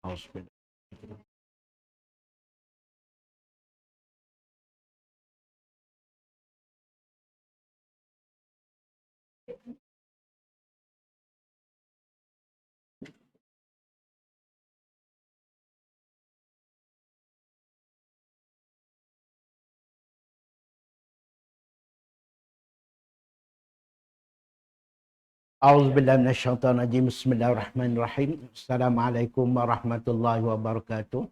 Auzubillah. Auzubillahi minasyaitonir rajim. Bismillahirrahmanirrahim. Assalamualaikum warahmatullahi wabarakatuh.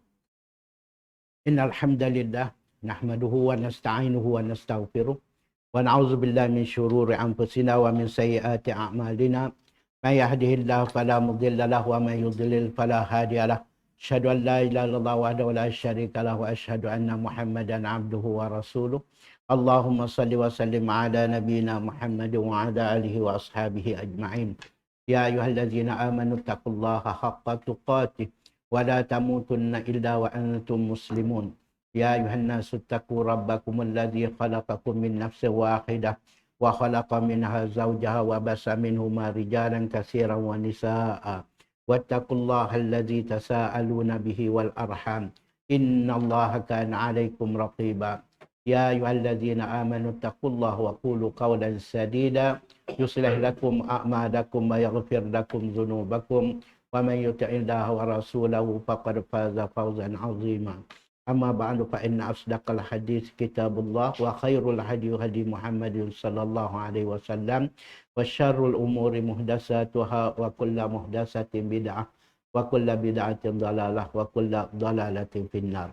Innal hamdalillah nahmaduhu wa nasta'inuhu wa nastaghfiruh wa na'udzu billahi min syururi anfusina wa min sayyiati a'malina. May yahdihillahu fala mudilla lahu wa may yudlil fala hadiya lahu. Asyhadu an la ilaha illallah wahdahu la syarika lahu wa asyhadu anna Muhammadan 'abduhu wa rasuluh. Allahumma salli wa sallim ala nabiyyina Muhammad wa ala alihi wa ashabihi ajma'in. Ya ayyuhallazina amanu taqullaha haqqa tuqatih wa la tamutunna illa wa antum muslimun. Ya ayyuhan nasu taqu rabbakumul ladzi khalaqakum min nafsin wahidah wa khalaqa minha zawjaha wa basa minhuma rijalan katsiran wa nisaa'a. Wattaqullaha alladzi tasaaluna bihi wal arham. Innallaha kana 'alaikum raqiba. Ya ayyuhalladzina amanu taqullaha wa qulu qawlan sadida yuslih lakum a'malakum wa yaghfir lakum dzunubakum wa man yuti'illaha wa rasulahu faqad faza fawzan 'azima. Amma ba'du fa inna asdaqal hadits kitabullah wa khairul hadi hadi Muhammadin sallallahu alaihi wasallam wa syarrul umuri muhdatsatuha wa kullu muhdatsatin bid'ah wa kullu bid'atin dhalalah wa kullu dhalalatin finnar.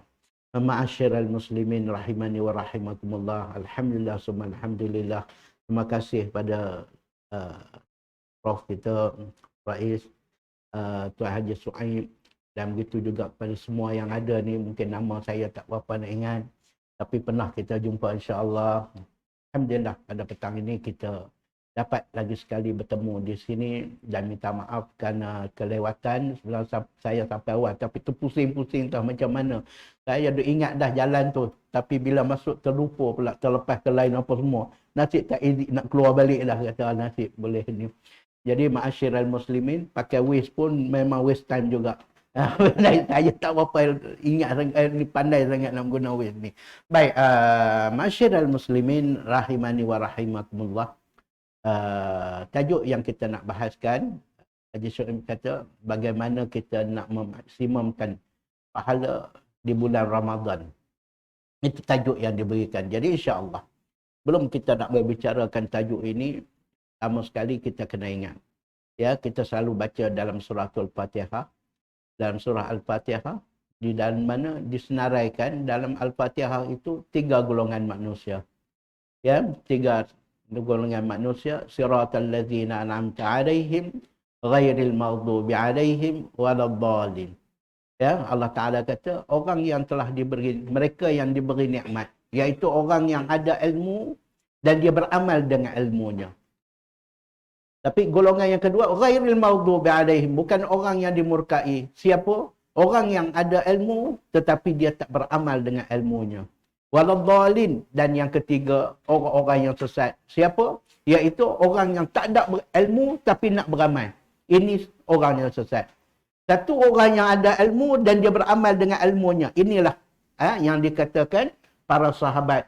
Ma'asyiral muslimin rahimani wa rahimakumullah. Alhamdulillah summa alhamdulillah. Terima kasih pada Prof kita, Rais Tuan Haji Suhaib, dan begitu juga kepada semua yang ada ni. Mungkin nama saya tak berapa nak ingat, tapi pernah kita jumpa insya-Allah. Alhamdulillah pada petang ini kita dapat lagi sekali bertemu di sini, dan minta maaf kerana kelewatan. Sebelum saya sampai awal, tapi tu pusing-pusing tau macam mana. Saya ada ingat dah jalan tu, tapi bila masuk terlupa pula, terlepas ke lain apa semua. Nasib tak easy nak keluar balik dah, kata nasib boleh ni. Jadi ma'asyiral muslimin, pakai waste pun memang waste time juga. Saya tak berapa ingat ni, pandai sangat nak guna waste ni. Baik, ma'asyiral muslimin rahimani wa rahimakumullah. Tajuk yang kita nak bahaskan, Haji Syuaib kata bagaimana kita nak memaksimumkan pahala di bulan Ramadan. Itu tajuk yang diberikan. Jadi insya-Allah, belum kita nak berbicarakan tajuk ini, pertama sekali kita kena ingat, ya, kita selalu baca dalam surah Al-Fatihah. Dalam surah Al-Fatihah, di dalam mana disenaraikan dalam Al-Fatihah itu 3 golongan manusia. Ya, 3 golongan manusia. Siratal ladzina an'amta 'alaihim ghairil maghdubi 'alaihim waladdallin. Ya, Allah Taala kata orang yang telah diberi, mereka yang diberi nikmat, iaitu orang yang ada ilmu dan dia beramal dengan ilmunya. Tapi golongan yang kedua, ghairil maghdubi 'alaihim, bukan orang yang dimurkai. Siapa? Orang yang ada ilmu tetapi dia tak beramal dengan ilmunya. Waladdallin, dan yang ketiga, orang-orang yang sesat. Siapa? Iaitu orang yang tak ada ilmu tapi nak beramal. Ini orang yang sesat. Satu orang yang ada ilmu dan dia beramal dengan ilmunya. Inilah yang dikatakan para sahabat,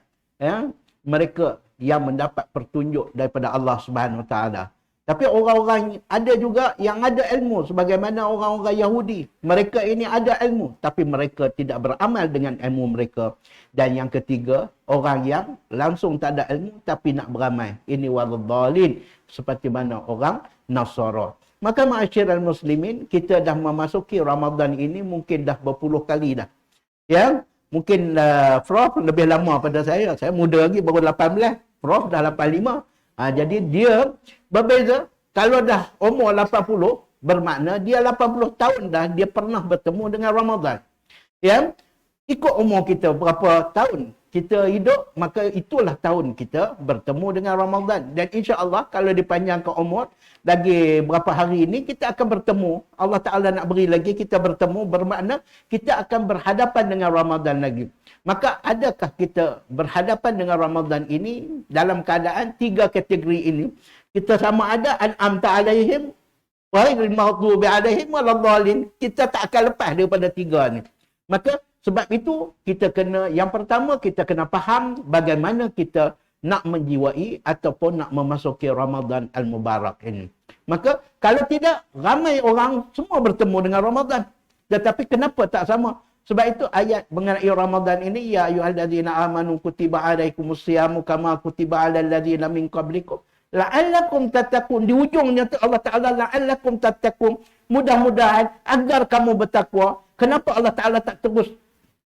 mereka yang mendapat petunjuk daripada Allah Subhanahu Wa Taala. Tapi orang-orang ada juga yang ada ilmu, sebagaimana orang-orang Yahudi. Mereka ini ada ilmu, tapi mereka tidak beramal dengan ilmu mereka. Dan yang ketiga, orang yang langsung tak ada ilmu, tapi nak beramal. Ini waladdallin, seperti mana orang Nasara. Maka ma'asyiral muslimin, kita dah memasuki Ramadan ini mungkin dah berpuluh kali dah. Ya, mungkin Prof lebih lama pada saya. Saya muda lagi, baru 18. Prof dah 85. Jadi dia berbeza. Kalau dah umur 80, bermakna dia 80 tahun dah dia pernah bertemu dengan Ramadan. Ya, ikut umur kita berapa tahun kita hidup, maka itulah tahun kita bertemu dengan Ramadan. Dan insya-Allah kalau dipanjangkan umur, lagi berapa hari ini kita akan bertemu. Allah Ta'ala nak beri lagi kita bertemu, bermakna kita akan berhadapan dengan Ramadan lagi. Maka adakah kita berhadapan dengan Ramadan ini dalam keadaan 3 kategori ini? Kita sama ada an'amta alaihim, ghairil maghdubi alaihim waladdallin. Kita tak akan lepas daripada tiga ni. Maka sebab itu kita kena, yang pertama kita kena faham bagaimana kita nak menjiwai ataupun nak memasuki Ramadan Al-Mubarak ini. Maka kalau tidak, ramai orang semua bertemu dengan Ramadan. Tetapi kenapa tak sama? Sebab itu ayat mengenai Ramadan ini, ya ayyuhallazina amanu kutiba alaikumusyamu kama kutiba alal ladzina min qablikum la'allakum tattaqun. Di ujungnya tu Allah Taala la'allakum tattaqun, mudah-mudahan agar kamu bertakwa. Kenapa Allah Taala tak terus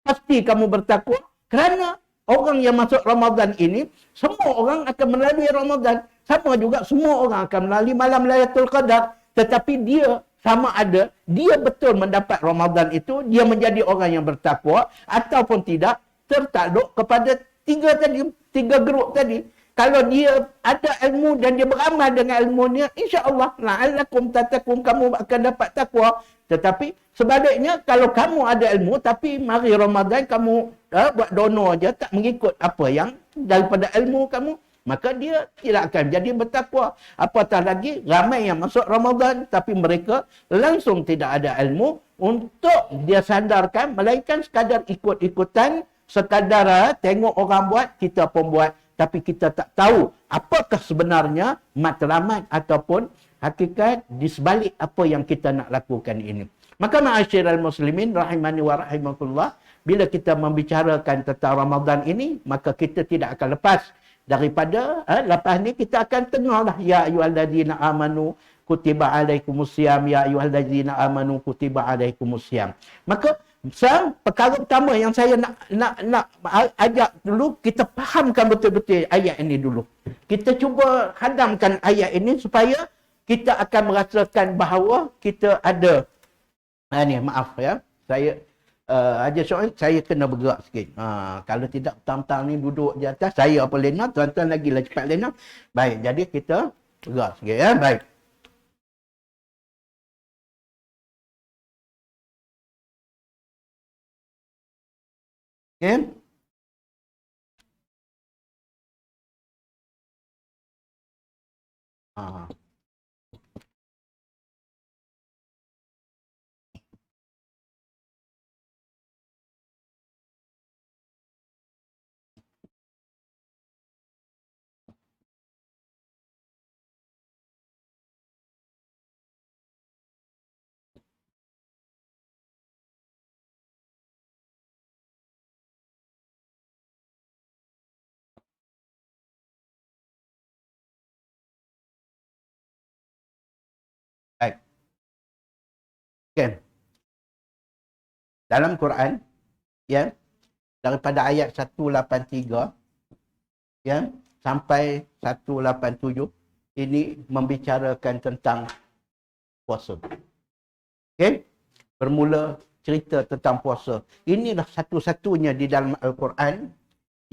pasti kamu bertakwa? Kerana orang yang masuk Ramadan ini, semua orang akan melalui Ramadan. Sama juga semua orang akan melalui malam Lailatul Qadar. Tetapi dia sama ada dia betul mendapat Ramadan itu, dia menjadi orang yang bertakwa ataupun tidak, tertakluk kepada tiga grup tadi. Kalau dia ada ilmu dan dia beramal dengan ilmunya, insya-Allah la'allakum tattaqun, kamu akan dapat takwa. Tetapi sebaliknya, kalau kamu ada ilmu tapi mari Ramadan kamu buat dono aja, tak mengikut apa yang daripada ilmu kamu, maka dia tidak akan jadi bertakwa. Apatah lagi ramai yang masuk Ramadan tapi mereka langsung tidak ada ilmu untuk dia sandarkan, melainkan sekadar ikut-ikutan, sekadar tengok orang buat, kita pun buat. Tapi kita tak tahu apakah sebenarnya matlamat ataupun hakikat di sebalik apa yang kita nak lakukan ini. Maka ma'asyiral muslimin rahimani wa rahimakumullah, bila kita membicarakan tentang Ramadan ini, maka kita tidak akan lepas daripada lepas ni kita akan tengoklah ya ayyuhallazina amanu kutiba alaikumusiyam, ya ayyuhallazina amanu kutiba alaikumusiyam. Maka perkara pertama yang saya nak ajak dulu, kita fahamkan betul-betul ayat ini dulu. Kita cuba hadamkan ayat ini supaya kita akan merasakan bahawa kita ada maaf ya, saya Haji Syuaib, saya kena bergerak sikit. Kalau tidak petang-petang ni duduk di atas, saya apa lena, tuan-tuan lagi lah cepat lena. Baik, jadi kita bergerak sikit ya. Baik. Okay. Baik. Okay. Dalam Quran, ya, daripada ayat 183 ya sampai 187 ini membicarakan tentang puasa. Okey, bermula cerita tentang puasa. Inilah satu-satunya di dalam Al-Quran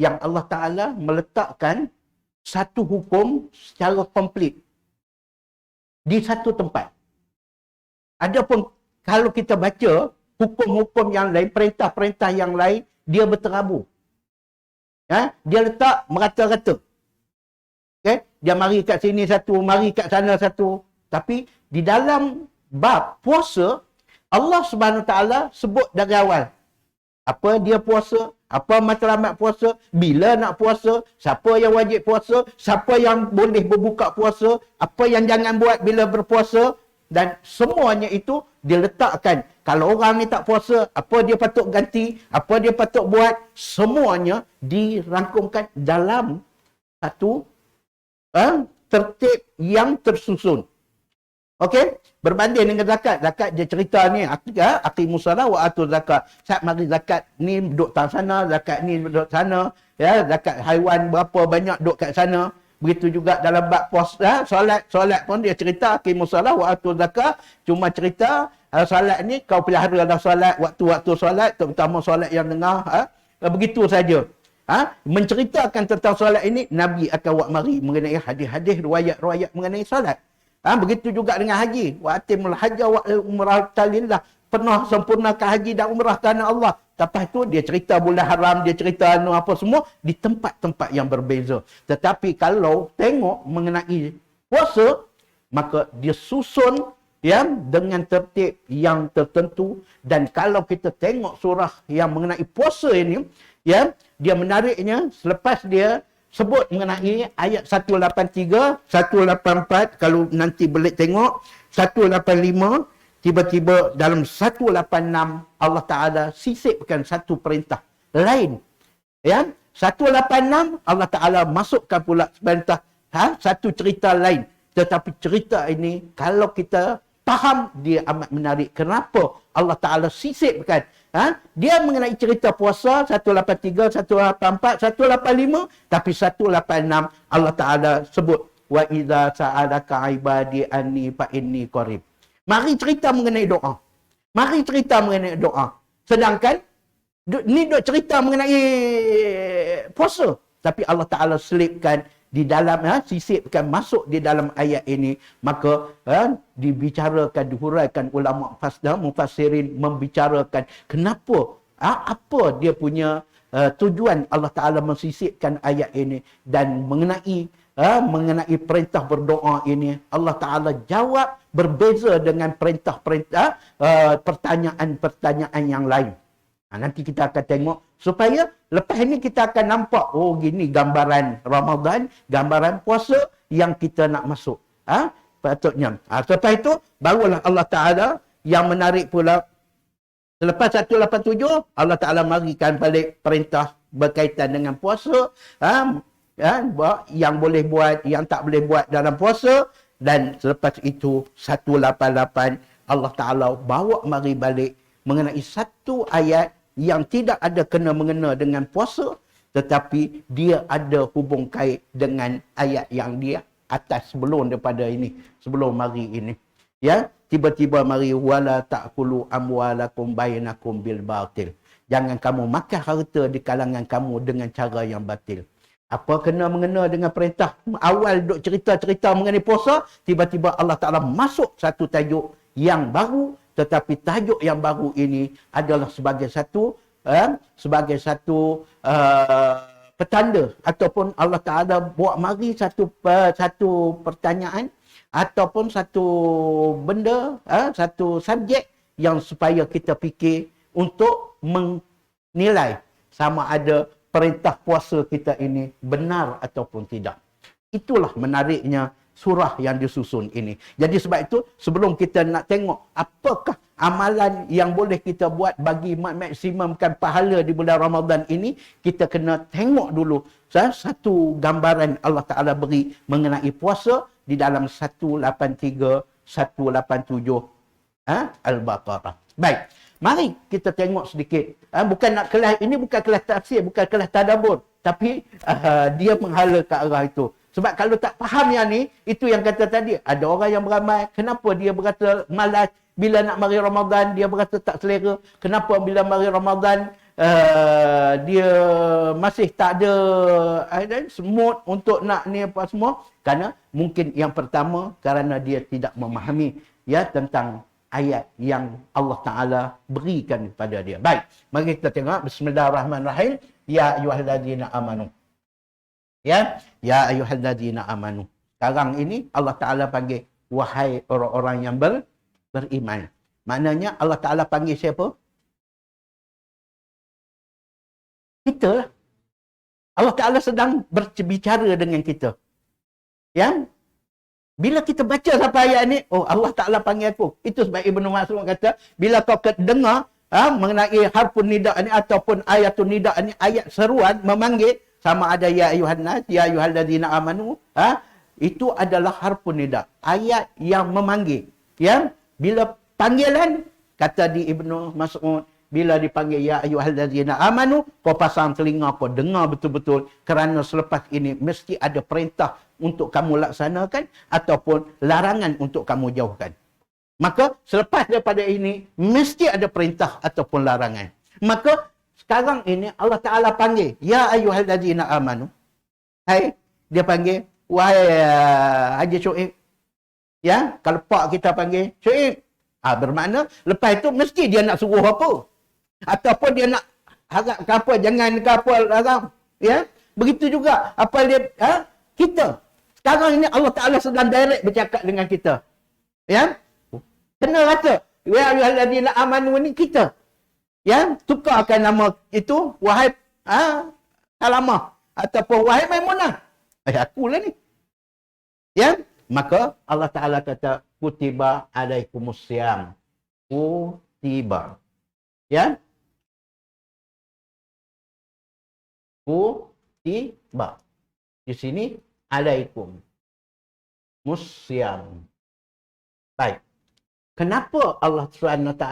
yang Allah Taala meletakkan satu hukum secara komplit di satu tempat. Adapun kalau kita baca hukum-hukum yang lain, perintah-perintah yang lain, dia berterabur. Ya, dia letak merata-rata. Okay? Dia mari kat sini satu, mari kat sana satu. Tapi di dalam bab puasa, Allah Subhanahu Wa Taala sebut dari awal. Apa dia puasa, apa matlamat puasa, bila nak puasa, siapa yang wajib puasa, siapa yang boleh berbuka puasa, apa yang jangan buat bila berpuasa, dan semuanya itu diletakkan. Kalau orang ni tak puasa, apa dia patut ganti, apa dia patut buat, semuanya dirangkumkan dalam satu tertib yang tersusun. Okey, berbanding dengan zakat. Zakat dia cerita ni, aqimus salat wa atuz zakat. Saat mari zakat ni duduk tak sana, zakat ni duduk sana, ya, zakat haiwan berapa banyak duduk kat sana. Begitu juga dalam bab puasa, solat pun dia cerita aqimus salat wa atuz zakat. Cuma cerita solat ni kau peliharalah solat, waktu-waktu solat, terutama solat yang tengah, begitu saja. Menceritakan tentang solat ini, Nabi akan buat mari mengenai hadis-hadis, riwayat-riwayat mengenai solat. Begitu juga dengan haji. Wa atimul hajja wa umrata lillah. Pernah sempurnakan haji dan umrah kerana Allah. Lepas tu dia cerita bulan haram, dia cerita apa semua di tempat-tempat yang berbeza. Tetapi kalau tengok mengenai puasa, maka dia susun ya, dengan tertib yang tertentu. Dan kalau kita tengok surah yang mengenai puasa ini, ya, dia menariknya selepas dia sebut mengenai ayat 183, 184, kalau nanti boleh tengok 185, tiba-tiba dalam 186 Allah Taala sisipkan satu perintah lain. Ya, 186 Allah Taala masukkan pula perintah satu cerita lain. Tetapi cerita ini kalau kita faham, dia amat menarik. Kenapa Allah Taala sisipkan? Dia mengenai cerita puasa 183, 184, 185, tapi 186 Allah Taala sebut wa idza sa'alaka ibadi anni fa inni qarib. Mari cerita mengenai doa. Mari cerita mengenai doa. Sedangkan ni dok cerita mengenai puasa, tapi Allah Taala selipkan di dalam, sisipkan masuk di dalam ayat ini. Maka dibicarakan, dihuraikan ulama mufassirin membicarakan kenapa, apa dia punya tujuan Allah Taala mensisipkan ayat ini. Dan mengenai perintah berdoa ini, Allah Taala jawab berbeza dengan perintah-perintah pertanyaan-pertanyaan yang lain. Nanti kita akan tengok supaya lepas ini kita akan nampak, oh gini gambaran Ramadan, gambaran puasa yang kita nak masuk. Patutnya. Lepas itu barulah Allah Taala yang menarik pula. Selepas 187 Allah Taala marikan balik perintah berkaitan dengan puasa, yang boleh buat, yang tak boleh buat dalam puasa. Dan selepas itu 188 Allah Taala bawa mari balik mengenai satu ayat yang tidak ada kena-mengena dengan puasa, tetapi dia ada hubung kait dengan ayat yang dia atas sebelum daripada ini, sebelum mari ini. Ya, tiba-tiba mari wala ta'kulu amwalakum bainakum bil batil. Jangan kamu makan harta di kalangan kamu dengan cara yang batil. Apa kena-mengena dengan perintah awal duk cerita-cerita mengenai puasa, tiba-tiba Allah Taala masuk satu tajuk yang baru. Tetapi tajuk yang baru ini adalah sebagai satu petanda, ataupun Allah Taala buat mari satu pertanyaan ataupun satu benda, satu subjek yang supaya kita fikir untuk menilai sama ada perintah puasa kita ini benar ataupun tidak. Itulah menariknya surah yang disusun ini. Jadi sebab itu sebelum kita nak tengok apakah amalan yang boleh kita buat bagi maksimumkan pahala di bulan Ramadan ini, kita kena tengok dulu satu gambaran Allah Taala beri mengenai puasa di dalam 183, 187 Al-Baqarah. Baik, mari kita tengok sedikit. Bukan nak kelas ini, bukan kelas tafsir, bukan kelas tadabbur, tapi dia menghala ke arah itu. Sebab kalau tak faham yang ni, itu yang kata tadi, ada orang yang beramal, kenapa dia berkata malas bila nak mari Ramadan, dia berkata tak selera. Kenapa bila mari Ramadan, dia masih tak ada mood untuk nak ni apa semua. Kerana mungkin yang pertama, kerana dia tidak memahami tentang ayat yang Allah Ta'ala berikan kepada dia. Baik, mari kita tengok. Bismillahirrahmanirrahim. Ya ayyuhalladzina amanu. Ya ayyuhalladzina amanu. Sekarang ini Allah Taala panggil wahai orang-orang yang beriman. Maknanya Allah Taala panggil siapa? Kita lah. Allah Taala sedang berbicara dengan kita. Ya? Bila kita baca sampai ayat ni, oh Allah Taala panggil aku. Itu sebab Ibnu Mas'ud kata, bila kau dengar mengenai harfun nida ni ataupun ayatun nida ni, ayat seruan memanggil, sama ada ya ayuhan nas, ya ayyuhalladzina amanu, itu adalah harfun nida, ayat yang memanggil. Ya, bila panggilan, kata di Ibnu Mas'ud, bila dipanggil ya ayyuhalladzina amanu, kau pasang telinga, kau dengar betul-betul, kerana selepas ini mesti ada perintah untuk kamu laksanakan ataupun larangan untuk kamu jauhkan. Maka selepas daripada ini mesti ada perintah ataupun larangan. Maka sekarang ini Allah Ta'ala panggil, ya ayyuhalladzina amanu. Hai, dia panggil, wahai Haji Syuib. Ya, kalau pak kita panggil, Syuib. Bermakna, lepas itu mesti dia nak suruh apa. Ataupun dia nak harap ke apa, jangan ke apa, larang. Ya, begitu juga. Apa dia, kita. Sekarang ini Allah Ta'ala sedang direct bercakap dengan kita. Ya, Kena kata, ya ayyuhallazina amanu ni kita. Ya, tukarkan nama itu, wahai Salamah ataupun wahai Maimunah. Akulah ni. Ya, maka Allah Taala kata kutiba alaikumusiyam. Kutiba. Ya. Kutiba. Di sini alaikum musyam. Baik. Kenapa Allah SWT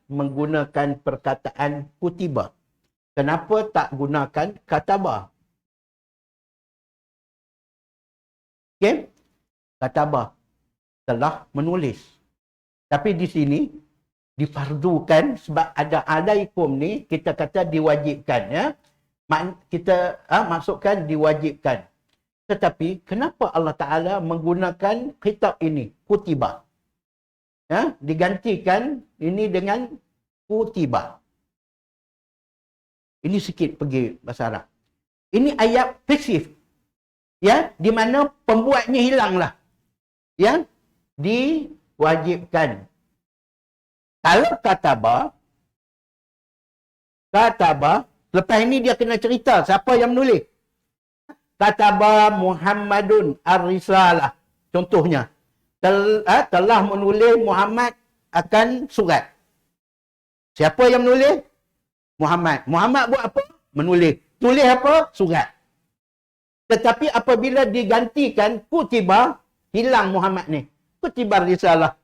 menggunakan perkataan kutiba? Kenapa tak gunakan katabah? Okey? Katabah telah menulis. Tapi di sini difardukan sebab ada alaikum ni kita kata diwajibkan, ya. Kita masukkan diwajibkan. Tetapi kenapa Allah Taala menggunakan kitab ini kutiba? Ya, digantikan ini dengan kutiba. Ini sikit pergi bahasa Arab. Ini ayat pasif. Ya, di mana pembuatnya hilanglah. Ya, diwajibkan. Kalau kataba, lepas ini dia kena cerita siapa yang menulis. Kataba Muhammadun ar-risalah. Contohnya, telah menulis Muhammad akan surat. Siapa yang menulis? Muhammad. Muhammad buat apa? Menulis. Tulis apa? Surat. Tetapi apabila digantikan kutiba, hilang Muhammad ni. Kutiba risalah.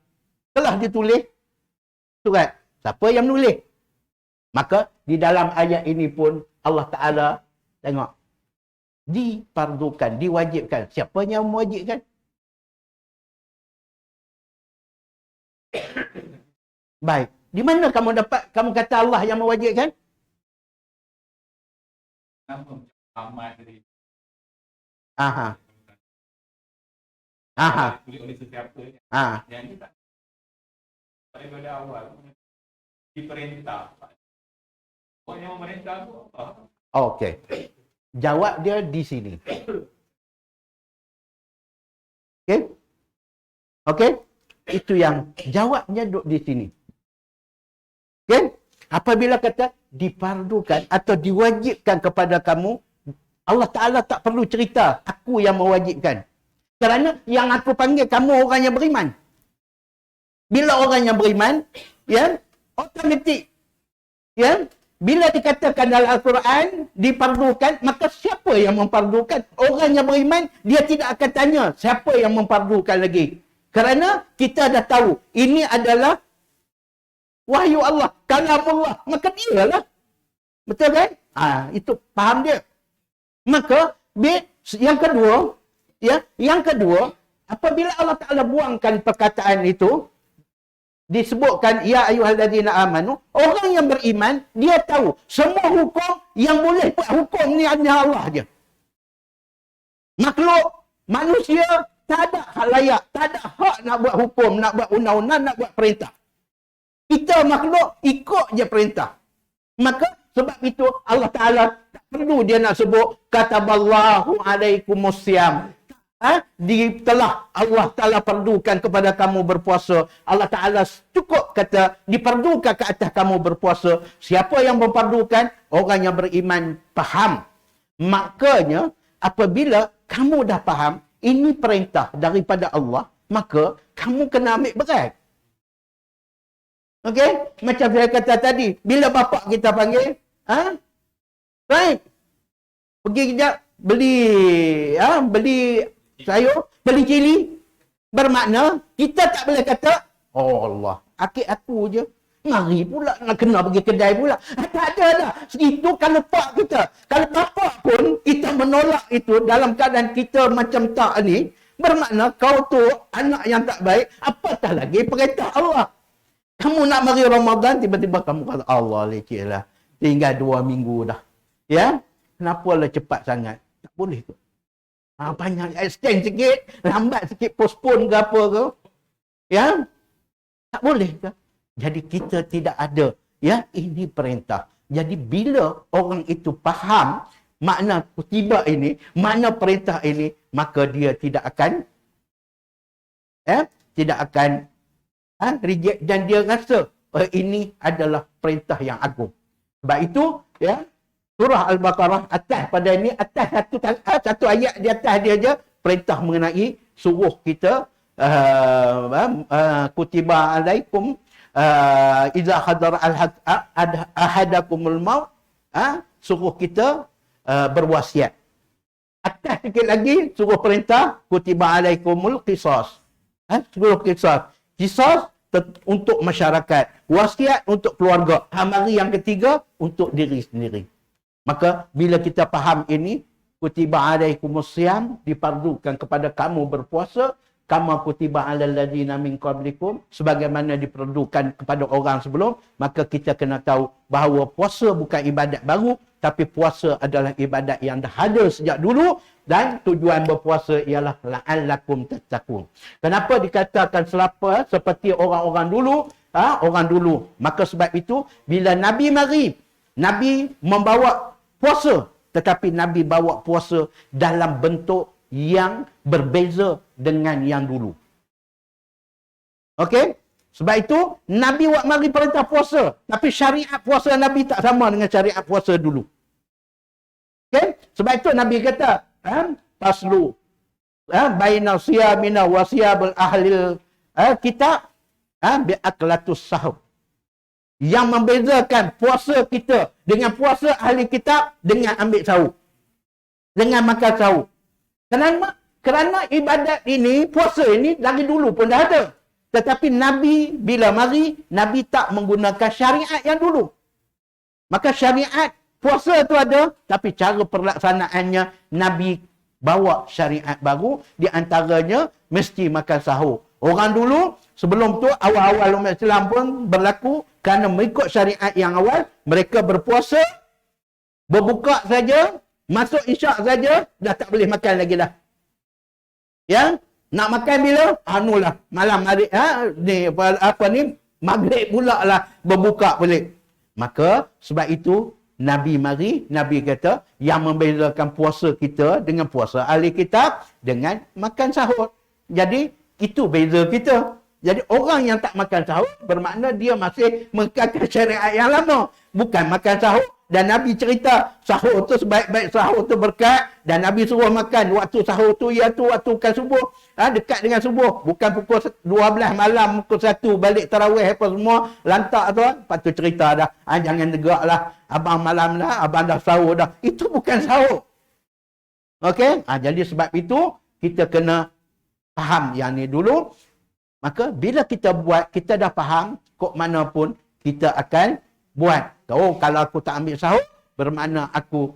Telah ditulis surat. Siapa yang menulis? Maka di dalam ayat ini pun Allah Ta'ala tengok. Dipardukan, diwajibkan. Siapa yang mewajibkan? Baik. Di mana kamu dapat, kamu kata Allah yang mewajibkan? Aha. Aha. Daripada awal diperintah. Orang yang memerintah tu apa? Okey. Jawab dia di sini. Okey? Okey? Itu yang jawabnya duduk di sini. Okey? Apabila kata dipardukan atau diwajibkan kepada kamu, Allah Ta'ala tak perlu cerita, aku yang mewajibkan. Kerana yang aku panggil kamu orang yang beriman. Bila orang yang beriman, ya, otomatik, ya, bila dikatakan dalam Al-Quran dipardukan, maka siapa yang mempardukan? Orang yang beriman, dia tidak akan tanya siapa yang mempardukan lagi. Kerana kita dah tahu ini adalah wahyu Allah, kalamullah, maka dia lah. Betul kan? Itu faham dia. Maka yang kedua, ya, yang kedua, apabila Allah Taala buangkan perkataan itu, disebutkan ya ayyuhallazina amanu, orang yang beriman dia tahu semua hukum yang boleh buat hukum ni hanya Allah je. Makhluk manusia tak ada hak layak, tak ada hak nak buat hukum, nak buat undang-undang, nak buat perintah. Kita makhluk ikut je perintah. Maka sebab itu Allah Taala tak perlu dia nak sebut kataballahu alaikumusiyam. Telah Allah Ta'ala perdukan kepada kamu berpuasa. Allah Ta'ala cukup kata diperdukan ke atas kamu berpuasa. Siapa yang memperdukan? Orang yang beriman faham. Makanya apabila kamu dah faham ini perintah daripada Allah, maka kamu kena ambil berat. Okey? Macam saya kata tadi, bila bapak kita panggil, right? Pergi kejap beli sayur, beli cili. Bermakna, kita tak boleh kata, oh Allah, akik aku je. Mari pula nak kena pergi kedai pula. Tak ada dah. Itu kalau pak kita. Kalau bapak pun, kita menolak itu dalam keadaan kita macam tak ni. Bermakna, kau tu anak yang tak baik. Apatah lagi perintah Allah. Kamu nak mari Ramadan, tiba-tiba kamu kata, Allah leceh lah. Tinggal 2 minggu dah. Ya? Kenapa lah cepat sangat? Tak boleh tu. Banyak extend sikit, lambat sikit, postpone ke apa ke. Ya? Tak boleh ke? Jadi kita tidak ada. Ya? Ini perintah. Jadi bila orang itu faham makna kutiba ini, makna perintah ini, maka dia tidak akan tidak akan reject dan dia rasa ini adalah perintah yang agung. Sebab itu, ya, surah Al-Baqarah atas pada ini, atas satu ayat di atas dia je, perintah mengenai suruh kita, kutiba alaikum, idza hadara ahadakumul maut, suruh kita berwasiat. Atas sikit lagi, suruh perintah, kutiba alaikumul qisas. Suruh qisas. Qisas untuk masyarakat. Wasiat untuk keluarga. Mari yang ketiga, untuk diri sendiri. Maka, bila kita faham ini, kutiba alaikumus siyam, dipardukan kepada kamu berpuasa, kama kutiba alal ladzina min qablikum, sebagaimana diperdukan kepada orang sebelum, maka kita kena tahu bahawa puasa bukan ibadat baru, tapi puasa adalah ibadat yang dah ada sejak dulu, dan tujuan berpuasa ialah la'allakum tattaqun. Kenapa dikatakan selapa seperti orang-orang dulu? Orang dulu. Maka sebab itu, bila Nabi mari, Nabi membawa puasa, tetapi Nabi bawa puasa dalam bentuk yang berbeza dengan yang dulu. Okey? Sebab itu, Nabi buat mari perintah puasa. Tapi syariat puasa Nabi tak sama dengan syariat puasa dulu. Okey? Sebab itu Nabi kata, taslu baina siyamina wa siyabul ahlil kitab bi'aklatus sahur. Yang membezakan puasa kita dengan puasa ahli kitab dengan ambil sahur. Dengan makan sahur. Kerana ibadat ini, puasa ini dari dulu pun dah ada. Tetapi Nabi bila mari, Nabi tak menggunakan syariat yang dulu. Maka syariat puasa tu ada, tapi cara pelaksanaannya Nabi bawa syariat baru, di antaranya mesti makan sahur. Orang dulu sebelum tu awal-awal umat Islam pun berlaku kerana mengikut syariat yang awal, mereka berpuasa, berbuka saja, masuk isyak saja, dah tak boleh makan lagi dah. Ya, nak makan bila? Anulah, malam hari maghrib pula lah berbuka boleh. Maka sebab itu Nabi mari, Nabi kata yang membezakan puasa kita dengan puasa ahli kitab dengan makan sahur. Jadi itu beza kita. Jadi orang yang tak makan sahur bermakna dia masih mengekalkan syariat yang lama. Bukan makan sahur. Dan Nabi cerita sahur tu sebaik-baik sahur tu berkat. Dan Nabi suruh makan waktu sahur tu iaitu waktu bukan subuh. Dekat dengan subuh. Bukan pukul 12 malam, pukul 1 balik tarawih apa semua. Lantak tu. Lepas tu cerita dah. Jangan tegak lah. Abang malam dah. Abang dah sahur dah. Itu bukan sahur. Okey? Jadi sebab itu kita kena faham yang ni dulu. Maka bila kita buat, kita dah faham kok mana pun kita akan buat. Oh, kalau aku tak ambil sahur, bermakna aku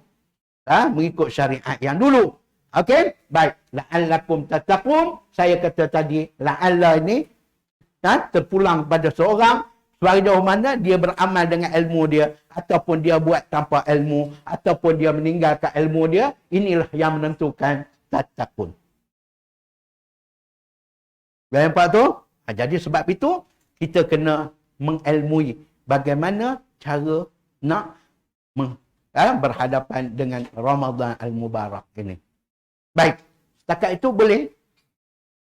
mengikut syariat yang dulu. Okey? Baik. La'allakum tattaqun. Saya kata tadi, la'alla ini terpulang pada seorang sejauh mana dia beramal dengan ilmu dia, ataupun dia buat tanpa ilmu, ataupun dia meninggalkan ilmu dia. Inilah yang menentukan tattaqun. Nampak tu? Jadi sebab itu, kita kena mengilmui bagaimana cara nak berhadapan dengan Ramadan Al-Mubarak ini. Baik. Setakat itu boleh?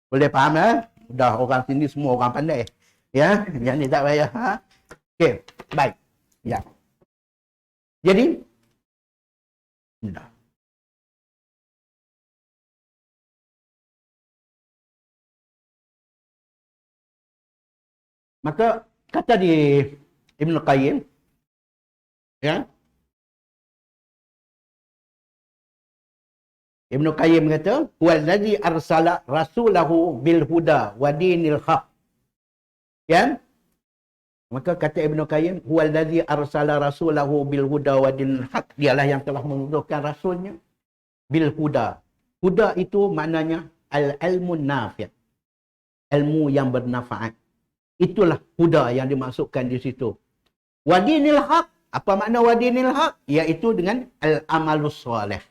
Boleh faham ya? Dah orang sini semua orang pandai. Ya, yang ni tak payah. Okey, baik. Ya. Jadi, dah. Maka kata di Ibn Qayyim, ya, Ibn Qayyim kata, "Wallazi arsala rasulahu bil huda wa dinil haq." Ya. Maka kata Ibn Qayyim, "Wallazi arsala rasulahu bil huda wa dinil haq." Dialah yang telah mengutuskan rasulnya bil huda. Huda itu maknanya al-ilmun nafi'. Ilmu yang bermanfaat. Itulah huda yang dimaksudkan di situ. Wadinil haq. Apa makna wadinil haq? Iaitu dengan al-amalus soleh.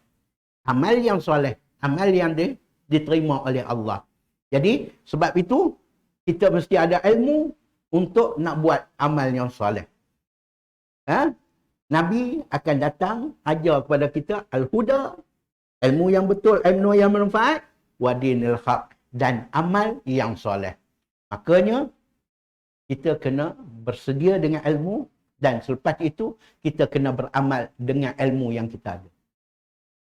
Amal yang soleh. Amal yang diterima oleh Allah. Jadi, sebab itu, kita mesti ada ilmu untuk nak buat amal yang soleh. Nabi akan datang, ajar kepada kita al-huda. Ilmu yang betul, ilmu yang bermanfaat. Wadinil haq. Dan amal yang soleh. Makanya, kita kena bersedia dengan ilmu, dan selepas itu kita kena beramal dengan ilmu yang kita ada.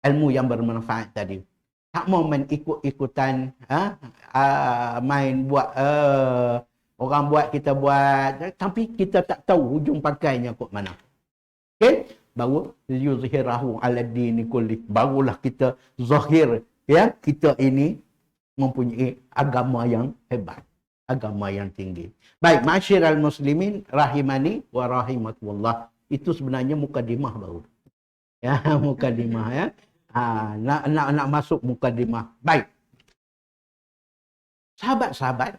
Ilmu yang bermanfaat tadi. Tak mau main ikut-ikutan, main buat, orang buat kita buat, tapi kita tak tahu hujung pakainya kok mana. Okey? Baru yuzhirahu ala dini kulli. Barulah kita zahir, ya, kita ini mempunyai agama yang hebat, agama yang tinggi. Baik, ma'asyiral muslimin rahimani wa rahimakumullah. Itu sebenarnya mukadimah baru. Ya, mukadimah, ya. Nak masuk mukadimah. Baik. Sahabat-sahabat,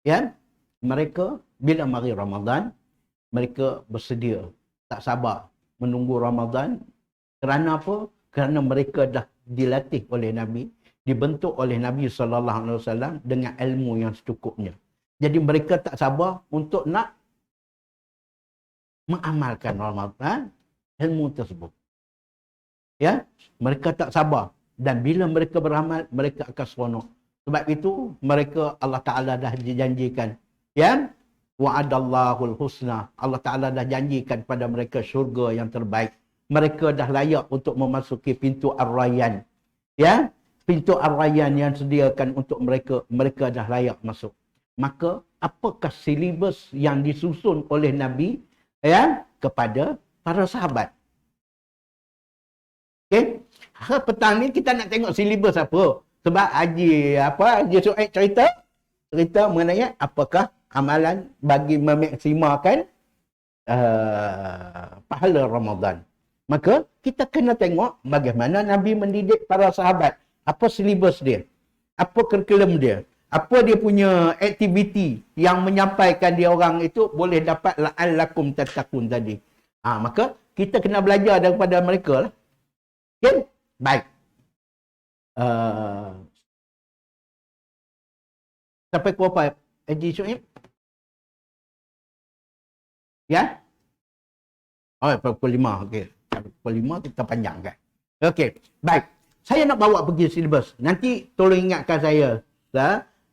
ya, mereka bila mari Ramadan, mereka bersedia, tak sabar menunggu Ramadan. Kerana apa? Kerana mereka dah dilatih oleh Nabi, dibentuk oleh Nabi SAW dengan ilmu yang secukupnya. Jadi mereka tak sabar untuk nak mengamalkan Ramadan, ilmu tersebut. Ya, mereka tak sabar, dan bila mereka beramal, mereka akan seronok. Sebab itu mereka, Allah Taala dah dijanjikan, ya, wa'adallahul husna. Allah Taala dah janjikan pada mereka syurga yang terbaik. Mereka dah layak untuk memasuki pintu Ar-Rayyan. Ya, pintu Ar-Rayyan yang sediakan untuk mereka, mereka dah layak masuk. Maka apakah silibus yang disusun oleh Nabi, ya, kepada para sahabat? Okey, petang ni kita nak tengok silibus apa? Sebab Haji Suhaib cerita mengenai apakah amalan bagi memaksimalkan pahala Ramadan. Maka kita kena tengok bagaimana Nabi mendidik para sahabat. Apa silibus dia? Apa kurikulum dia? Apa dia punya aktiviti yang menyampaikan dia orang itu boleh dapat la'allakum tattaqun tadi. Maka kita kena belajar daripada mereka lah. Okay? Baik. Sampai ke berapa Haji Syuib? Ya? Oh, 45. Okey. Pukul 5 kita panjangkan. Okey. Baik. Saya nak bawa pergi silibus. Nanti tolong ingatkan saya.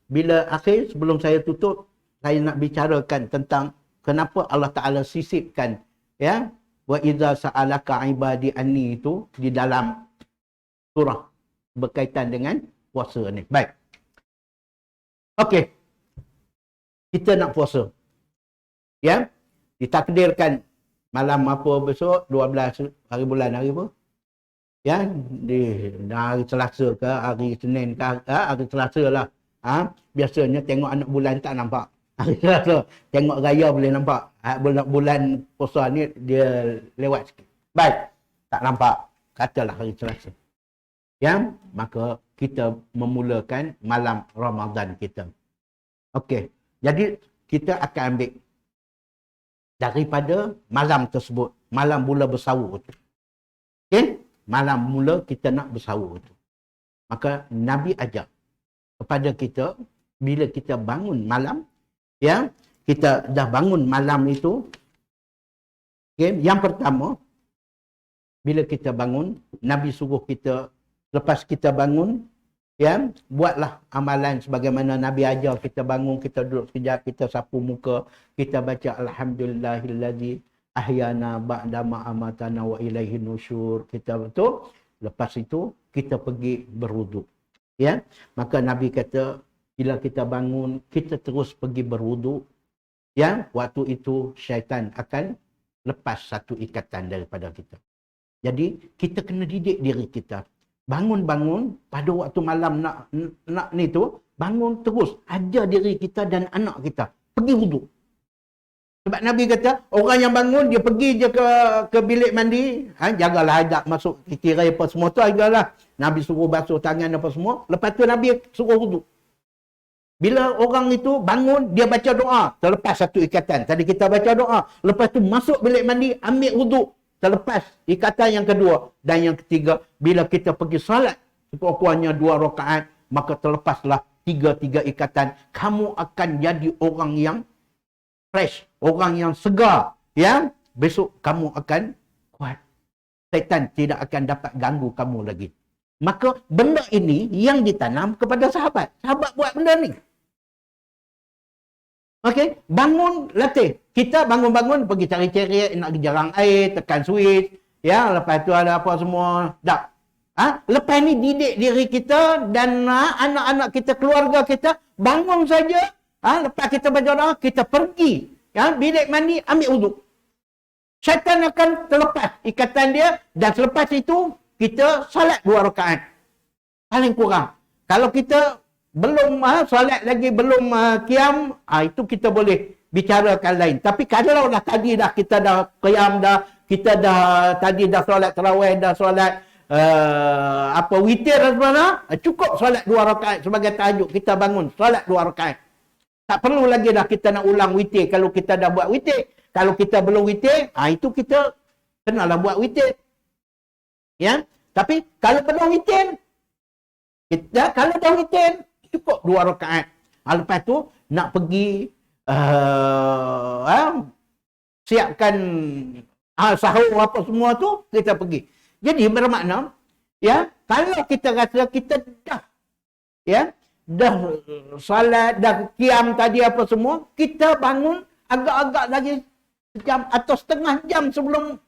Bila akhir, sebelum saya tutup, saya nak bicarakan tentang kenapa Allah Ta'ala sisipkan, ya, wa idza sa'alaka ibadi anni itu di dalam surah berkaitan dengan puasa ni. Baik. Okey. Kita nak puasa. Ya. Ditakdirkan malam apa besok, 12 hari bulan, hari apa? Ya, di hari Selasa ke, hari Senin ke, hari Selasa lah. Biasanya tengok anak bulan tak nampak. Hari Selasa, tengok raya boleh nampak. Bulan puasa ni dia lewat sikit. Baik, tak nampak. Katalah hari Selasa. Ya, maka kita memulakan malam Ramadan kita. Okey, jadi kita akan ambil daripada malam tersebut, malam mula bersahur tu. Okey, malam mula kita nak bersahur tu. Maka Nabi ajak kepada kita, bila kita bangun malam, ya, kita dah bangun malam itu, okay, yang pertama, bila kita bangun, Nabi suruh kita, lepas kita bangun, ya, buatlah amalan sebagaimana Nabi ajar. Kita bangun, kita duduk sekejap, kita sapu muka, kita baca Alhamdulillahillazi ahyana ba'dama amatana wa ilaihi nusyur. Kita betul. Lepas itu, kita pergi berwuduk. Ya, maka Nabi kata, bila kita bangun, kita terus pergi berwuduk. Ya, waktu itu syaitan akan lepas satu ikatan daripada kita. Jadi, kita kena didik diri kita. Bangun-bangun, pada waktu malam nak ni tu, bangun terus. Ajar diri kita dan anak kita. Pergi wuduk. Sebab Nabi kata, orang yang bangun, dia pergi je ke bilik mandi. Jagalah hadap masuk kira apa semua tu, jagalah. Nabi suruh basuh tangan apa semua. Lepas tu Nabi suruh wuduk. Bila orang itu bangun, dia baca doa. Terlepas satu ikatan. Tadi kita baca doa. Lepas tu masuk bilik mandi, ambil wuduk. Terlepas ikatan yang kedua. Dan yang ketiga, bila kita pergi salat, sekurang-kurangnya 2 rakaat, maka terlepaslah 3 ikatan. Kamu akan jadi orang yang fresh, orang yang segar. Ya, besok kamu akan kuat. Syaitan tidak akan dapat ganggu kamu lagi. Maka benda ini yang ditanam kepada sahabat. Sahabat buat benda ni. Okey, bangun latih. Kita bangun-bangun pergi cari-cari nak jarang air, tekan switch, ya, lepas tu ada apa semua. Dak. Lepas ni didik diri kita dan anak-anak kita, keluarga kita bangun saja. Lepas kita baca doa, kita pergi, ya, bilik mandi, ambil wuduk. Syaitan akan terlepas ikatan dia dan selepas itu kita solat 2 rakaat. Paling kurang. Kalau kita belum solat lagi, belum qiyam, itu kita boleh bicarakan lain. Tapi kalau dah tadi dah kita dah qiyam dah, kita dah tadi dah solat tarawih, dah solat witir dan sebagainya, cukup solat 2 rakaat sebagai tahajud. Kita bangun solat 2 rakaat. Tak perlu lagi dah kita nak ulang witir kalau kita dah buat witir. Kalau kita belum witir, itu kita kenalah buat witir. Ya. Tapi kalau belum witir, kalau dah witir, cukup 2 rakaat. Lepas tu nak pergi siapkan sahur apa semua tu, kita pergi. Jadi bermakna, ya, kalau kita rasa kita dah salat, dah qiyam tadi apa semua, kita bangun agak-agak lagi sejam atau setengah jam sebelum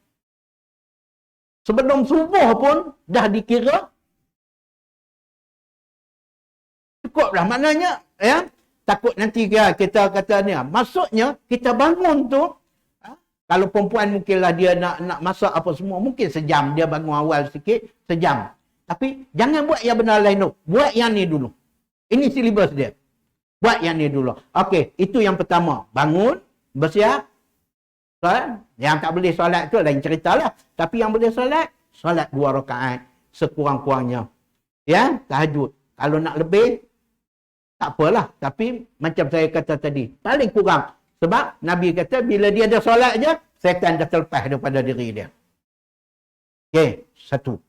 subuh pun dah dikira cukup dah. Maknanya, ya, takut nanti kita kata ni. Maksudnya, kita bangun tu, kalau perempuan mungkinlah dia nak masak apa semua, mungkin sejam. Dia bangun awal sikit, sejam. Tapi, jangan buat yang benar lain tu. Buat yang ni dulu. Ini silibus dia. Buat yang ni dulu. Okey, itu yang pertama. Bangun, bersiap. Solat. Yang tak boleh solat tu lain ceritalah. Tapi yang boleh solat, solat 2 rakaat sekurang-kurangnya. Ya, tahajud. Kalau nak lebih, tak apalah. Tapi macam saya kata tadi, paling kurang. Sebab Nabi kata bila dia dah solat je, syaitan dah terlepas daripada diri dia. Okey, satu.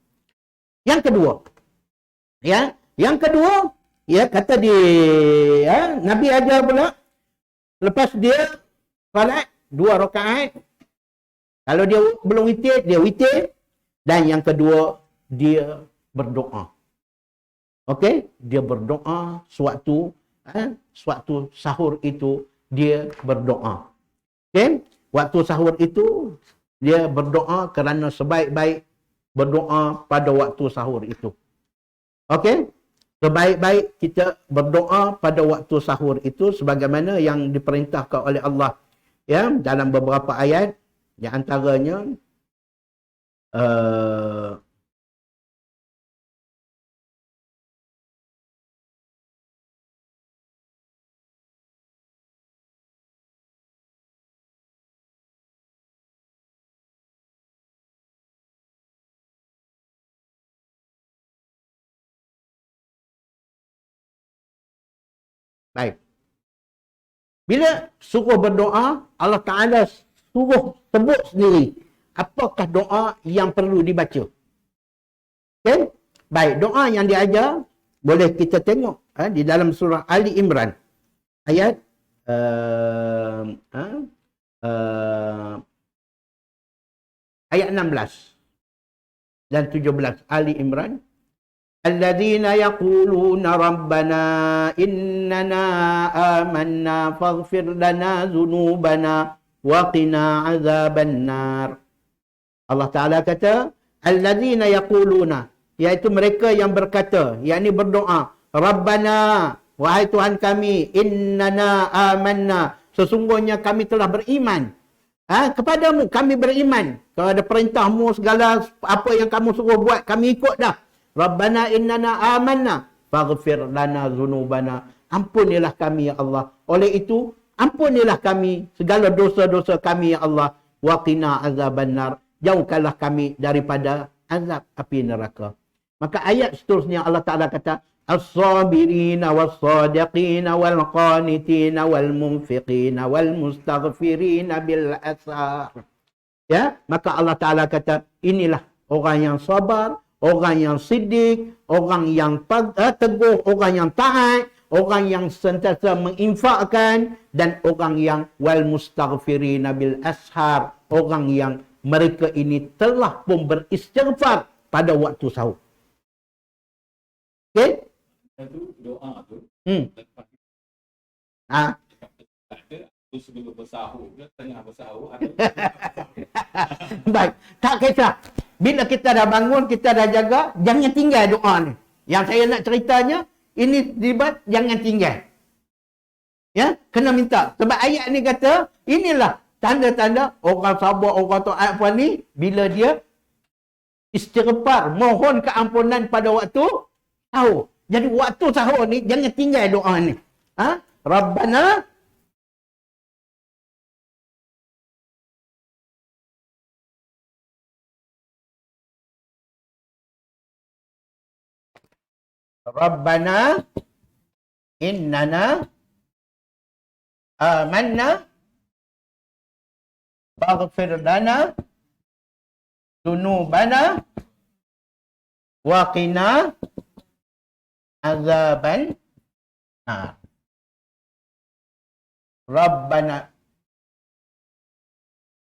Yang kedua. Ya, yang kedua, ya, kata dia, Nabi ajar pula, lepas dia solat 2 rakaat, kalau dia belum witir, dia witir. Dan yang kedua, dia berdoa. Okey, dia berdoa sewaktu sahur itu, dia berdoa. Okey, waktu sahur itu dia berdoa kerana sebaik-baik berdoa pada waktu sahur itu. Okey, sebaik-baik kita berdoa pada waktu sahur itu sebagaimana yang diperintahkan oleh Allah, ya, dalam beberapa ayat, di antaranya baik. Bila suruh berdoa, Allah Ta'ala suruh sebut sendiri apakah doa yang perlu dibaca. Okay? Baik, doa yang diajar boleh kita tengok di dalam surah Ali Imran ayat ayat 16 dan 17. Ali Imran, alladzina yaquluna rabbana innana amanna faghfir lana dhunubana wa qina azabannar. Allah Ta'ala kata, alladzina yaquluna, iaitu mereka yang berkata, yakni berdoa, Rabbana, wahai Tuhan kami, innana amanna, sesungguhnya kami telah beriman. Kepadamu kami beriman. Kalau ada perintahmu, segala apa yang kamu suruh buat, kami ikut dah. Rabbana innana amanna, faghfir lana dhunubana. Ampunilah kami, ya Allah. Oleh itu, ampunilah kami segala dosa-dosa kami, ya Allah. Wa qina azabannar. Jauhkanlah kami daripada azab api neraka. Maka ayat seterusnya Allah Ta'ala kata, as-sabirina was-sadiqina wal-qanitina wal-munfiqina wal-mustaghfirina bil-asar. Ya, maka Allah Ta'ala kata, inilah orang yang sabar, orang yang siddiq, orang yang teguh, orang yang taat, orang yang sentiasa menginfakkan, dan orang yang wal-mustaghfirina bil-ashar, orang yang mereka ini telah pun beristighfar pada waktu sahur. Okey? Itu doa tu. Hmm. Lepas Ah. kata Terus sebelum bersahur, tengah bersahur, ada Baik, tak kisah. Bila kita dah bangun, kita dah jaga, jangan tinggal doa ni. Yang saya nak ceritanya, ini dibat jangan tinggal. Ya, kena minta. Sebab ayat ni kata, inilah tanda-tanda orang sabar, orang taat apa ni, bila dia istighfar, mohon keampunan pada waktu sahur. Jadi waktu sahur ni, jangan tinggal doa ni. Ha? Rabbana Rabbana innana amanna faghfir lana dzunubana wa qina azaban nar.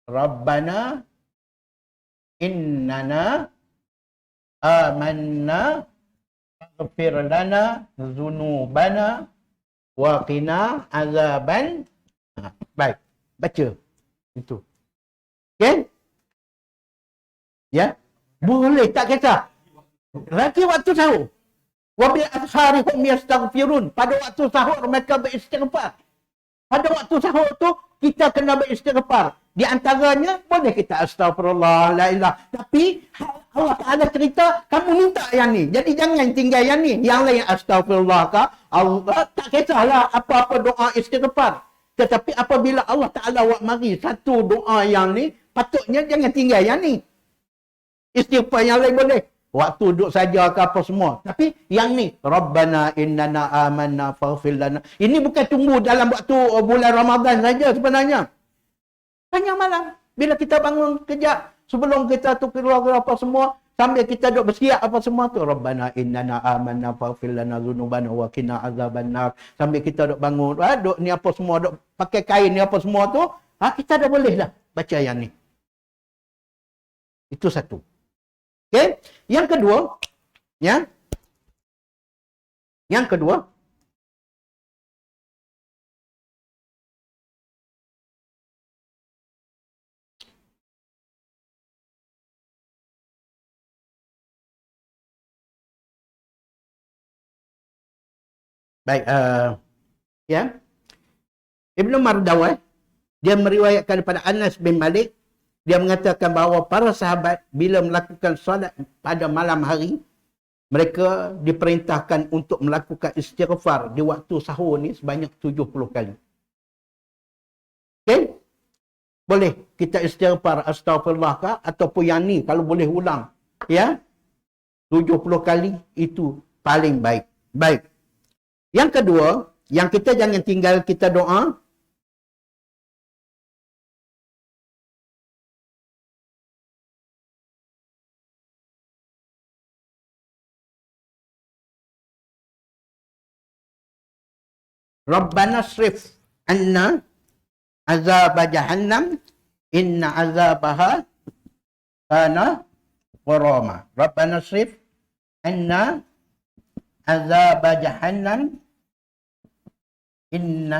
Rabbana innana amanna faghfir lana dzunubana wa qina azaban. Baik, baca itu. Okey? Ya. Boleh tak kisah. Lagi waktu sahur. Wa bil asharihum yastaghfirun. Pada waktu sahur mereka beristighfar. Pada waktu sahur tu kita kena beristighfar. Di antaranya boleh kita astagfirullah la ilah. Tapi Allah Taala cerita kamu minta yang ni. Jadi jangan tinggal yang ni. Yang lain astagfirullah ka Allah tak kisahlah apa-apa doa istighfar. Tetapi apabila Allah Taala buat mari satu doa yang ni, patutnya jangan tinggal yang ni. Istighfar yang lain boleh. Waktu duduk saja ke apa semua. Tapi yang ni, Rabbana innana amanna faghfir lana. Ini bukan tunggu dalam waktu bulan Ramadan saja sebenarnya. Hanya malam. Bila kita bangun kejap, sebelum kita tu keluar apa semua, sambil kita duduk bersiap apa semua tu, Rabbana innana amanna faghfir lana dzunubana wa qina azabannar. Sambil kita duduk bangun, duduk ni apa semua, duduk pakai kain ni apa semua tu, kita dah boleh dah baca yang ni. Itu satu. Okey, yang kedua, ya. Yang kedua, baik, ya. Ibnu Mardawai dia meriwayatkan daripada Anas bin Malik. Dia mengatakan bahawa para sahabat bila melakukan solat pada malam hari, mereka diperintahkan untuk melakukan istighfar di waktu sahur ni sebanyak 70 kali. Okey? Boleh kita istighfar astagfirullah kah ataupun yang ni kalau boleh ulang. Ya? 70 kali itu paling baik. Baik. Yang kedua, yang kita jangan tinggal kita doa, Rabbana srif anna azab jahannam inna azabaha kana gharama. Rabbana srif anna azab jahannam inna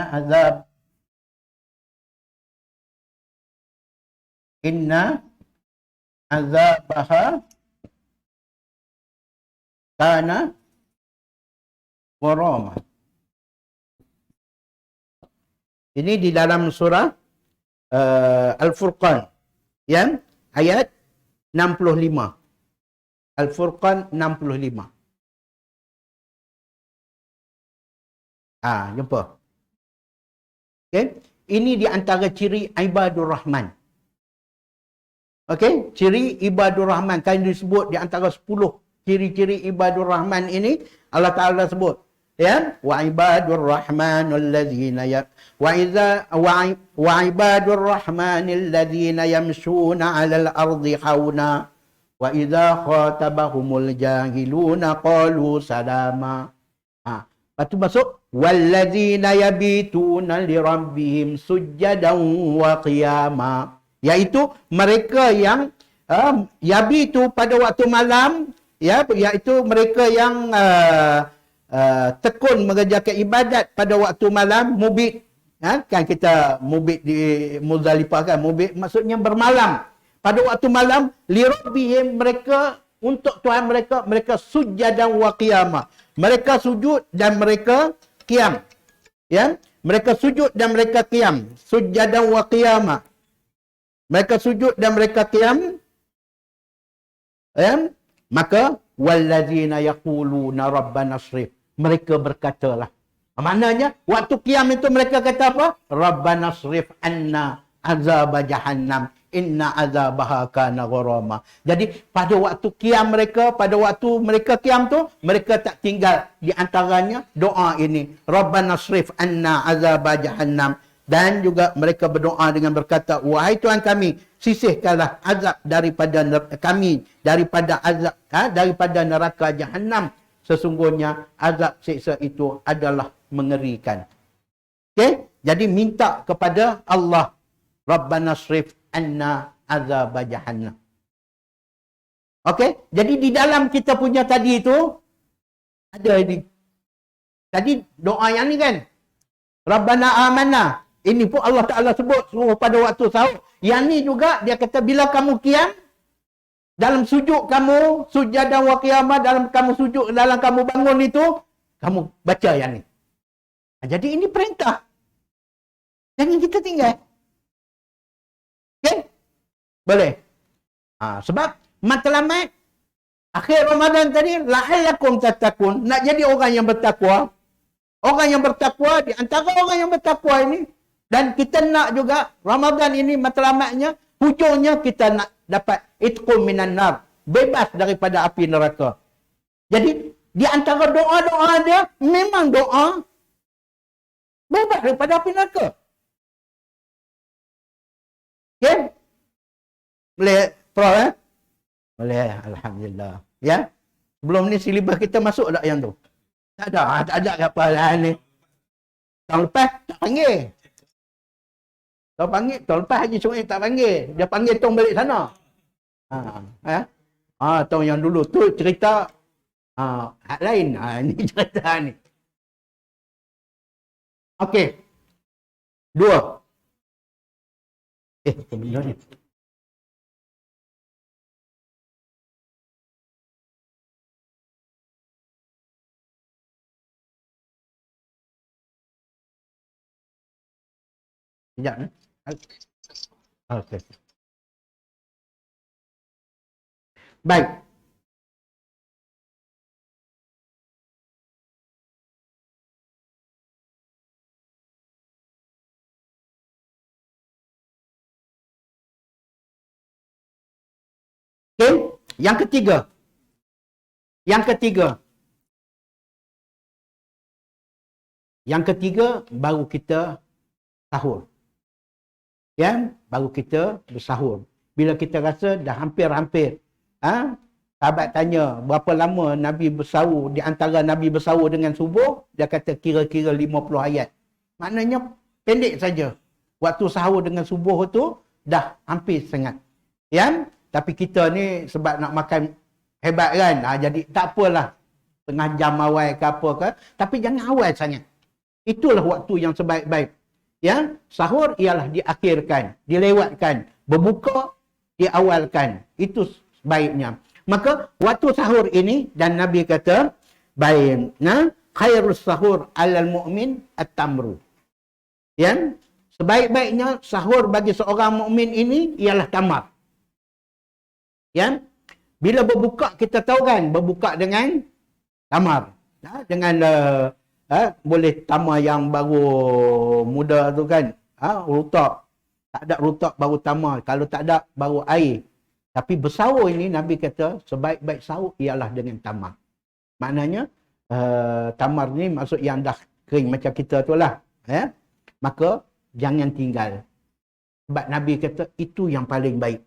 azabaha kana gharama. Ini di dalam surah Al-Furqan, ya, ayat 65. Al-Furqan 65. Jumpa. Okey, ini di antara ciri ibadur Rahman. Okey, ciri ibadur Rahman kan disebut di antara 10 ciri-ciri ibadur Rahman ini Allah Taala sebut. Ya, wa ibadur rahmanul ladzina wa ibadur rahmanil ladzina yamshuna 'alal ardi hauna wa idza khatabahumul jahiluna qalu salama. Lepas tu masuk walladzina yabituna lirabbihim sujjadan wa qiyama, iaitu mereka yang yabitu pada waktu malam, ya, iaitu mereka yang tekun mengerjakan ibadat pada waktu malam, mubit, Kan kita mubit di Muzdalifah kan, mubit maksudnya bermalam. Pada waktu malam, lirabbihim, mereka untuk Tuhan mereka, mereka sujadan wa qiyamah. Mereka sujud dan mereka qiyam. Ya, mereka sujud dan mereka qiyam. Sujadan wa qiyamah. Mereka sujud dan mereka qiyam. Ya, maka wallazina yaquluna rabbana asrif. Mereka berkatalah. Maknanya waktu qiyam itu mereka kata apa? Rabbana asrif anna azab jahannam. Inna azabaha kana gharama. Jadi pada waktu qiyam mereka, pada waktu mereka qiyam tu, mereka tak tinggal di antaranya doa ini. Rabbana srif anna azab jahannam. Dan juga mereka berdoa dengan berkata, wahai Tuhan kami, sisihkanlah azab daripada kami, daripada azab, daripada neraka jahannam. Sesungguhnya azab siksa itu adalah mengerikan. Okey? Jadi minta kepada Allah, Rabbana srif anna azab jahannam. Okey? Jadi di dalam kita punya tadi itu ada ini. Tadi doa yang ni kan? Rabbana amanna. Ini pun Allah Ta'ala sebut suruh pada waktu sahur. Yang ni juga dia kata bila kamu qiyam, dalam sujud kamu, sujadan wa qiyamah, dalam kamu sujud, dalam kamu bangun itu, kamu baca yang ni. Jadi ini perintah. Jangan kita tinggal. Okay? Boleh. Sebab matlamat akhir Ramadan tadi, la'allakum tattaqun, nak jadi orang yang bertakwa. Orang yang bertakwa, di antara orang yang bertakwa ini, dan kita nak juga Ramadan ini matlamatnya, hujungnya kita nak dapat itqum minan nar, bebas daripada api neraka. Jadi di antara doa-doa dia memang doa bebas daripada api neraka. Okay? Boleh, Prof? Boleh, Alhamdulillah. Ya? Sebelum ni silibus kita masuk tak yang tu? Tak ada. Tak ada apa lah ni. Tahun lepas, tak panggil. Tahun lepas Haji Suhaib tak panggil. Dia panggil tong balik sana. Tahun yang dulu tu cerita hak lain. Ini cerita ni. Okey. 2. Benda ni. Sekejap ni. Okey. Baik. Okey, yang ketiga. Yang ketiga baru kita sahur. Ya, baru kita bersahur. Bila kita rasa dah hampir-hampir. Sahabat tanya berapa lama Nabi bersahur, di antara Nabi bersahur dengan subuh, dia kata kira-kira 50 ayat. Maknanya pendek saja. Waktu sahur dengan subuh tu dah hampir sangat. Ya, tapi kita ni sebab nak makan hebat kan. Jadi tak apalah. Tengah jam awal ke apa ke. Tapi jangan awal sangat. Itulah waktu yang sebaik-baik. Ya, sahur ialah diakhirkan, dilewatkan. Berbuka, diawalkan. Itu sebaiknya. Maka waktu sahur ini, dan Nabi kata, baik, khairus sahur alal mu'min at-tamru. Ya, sebaik-baiknya sahur bagi seorang mukmin ini ialah tamar. Ya, bila berbuka kita tahu kan, berbuka dengan tamar. Dengan boleh tamar yang baru muda tu kan, rutab. Tak ada rutab baru tamar. Kalau tak ada baru air. Tapi bersahur ini Nabi kata sebaik-baik sahur ialah dengan tamar. Maknanya tamar ni maksud yang dah kering macam kita tu lah. Maka jangan tinggal. Sebab Nabi kata itu yang paling baik.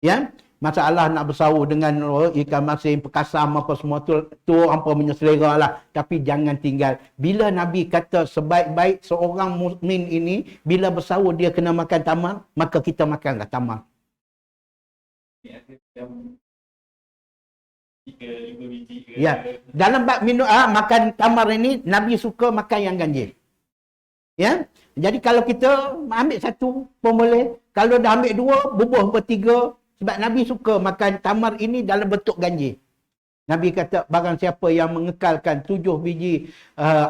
Ya, masalah nak bersahur dengan ikan masin, pekasam apa semua tu hampa punya selera lah. Tapi jangan tinggal. Bila Nabi kata sebaik-baik seorang mukmin ini, bila bersahur dia kena makan tamar, maka kita makanlah tamar. 3-5 biji ke? Ya, dalam bab minum makan tamar ini Nabi suka makan yang ganjil. Ya. Jadi kalau kita ambil satu pun boleh. Kalau dah ambil dua, bubuh bertiga. Sebab Nabi suka makan tamar ini dalam bentuk ganjil. Nabi kata barang siapa yang mengekalkan 7 biji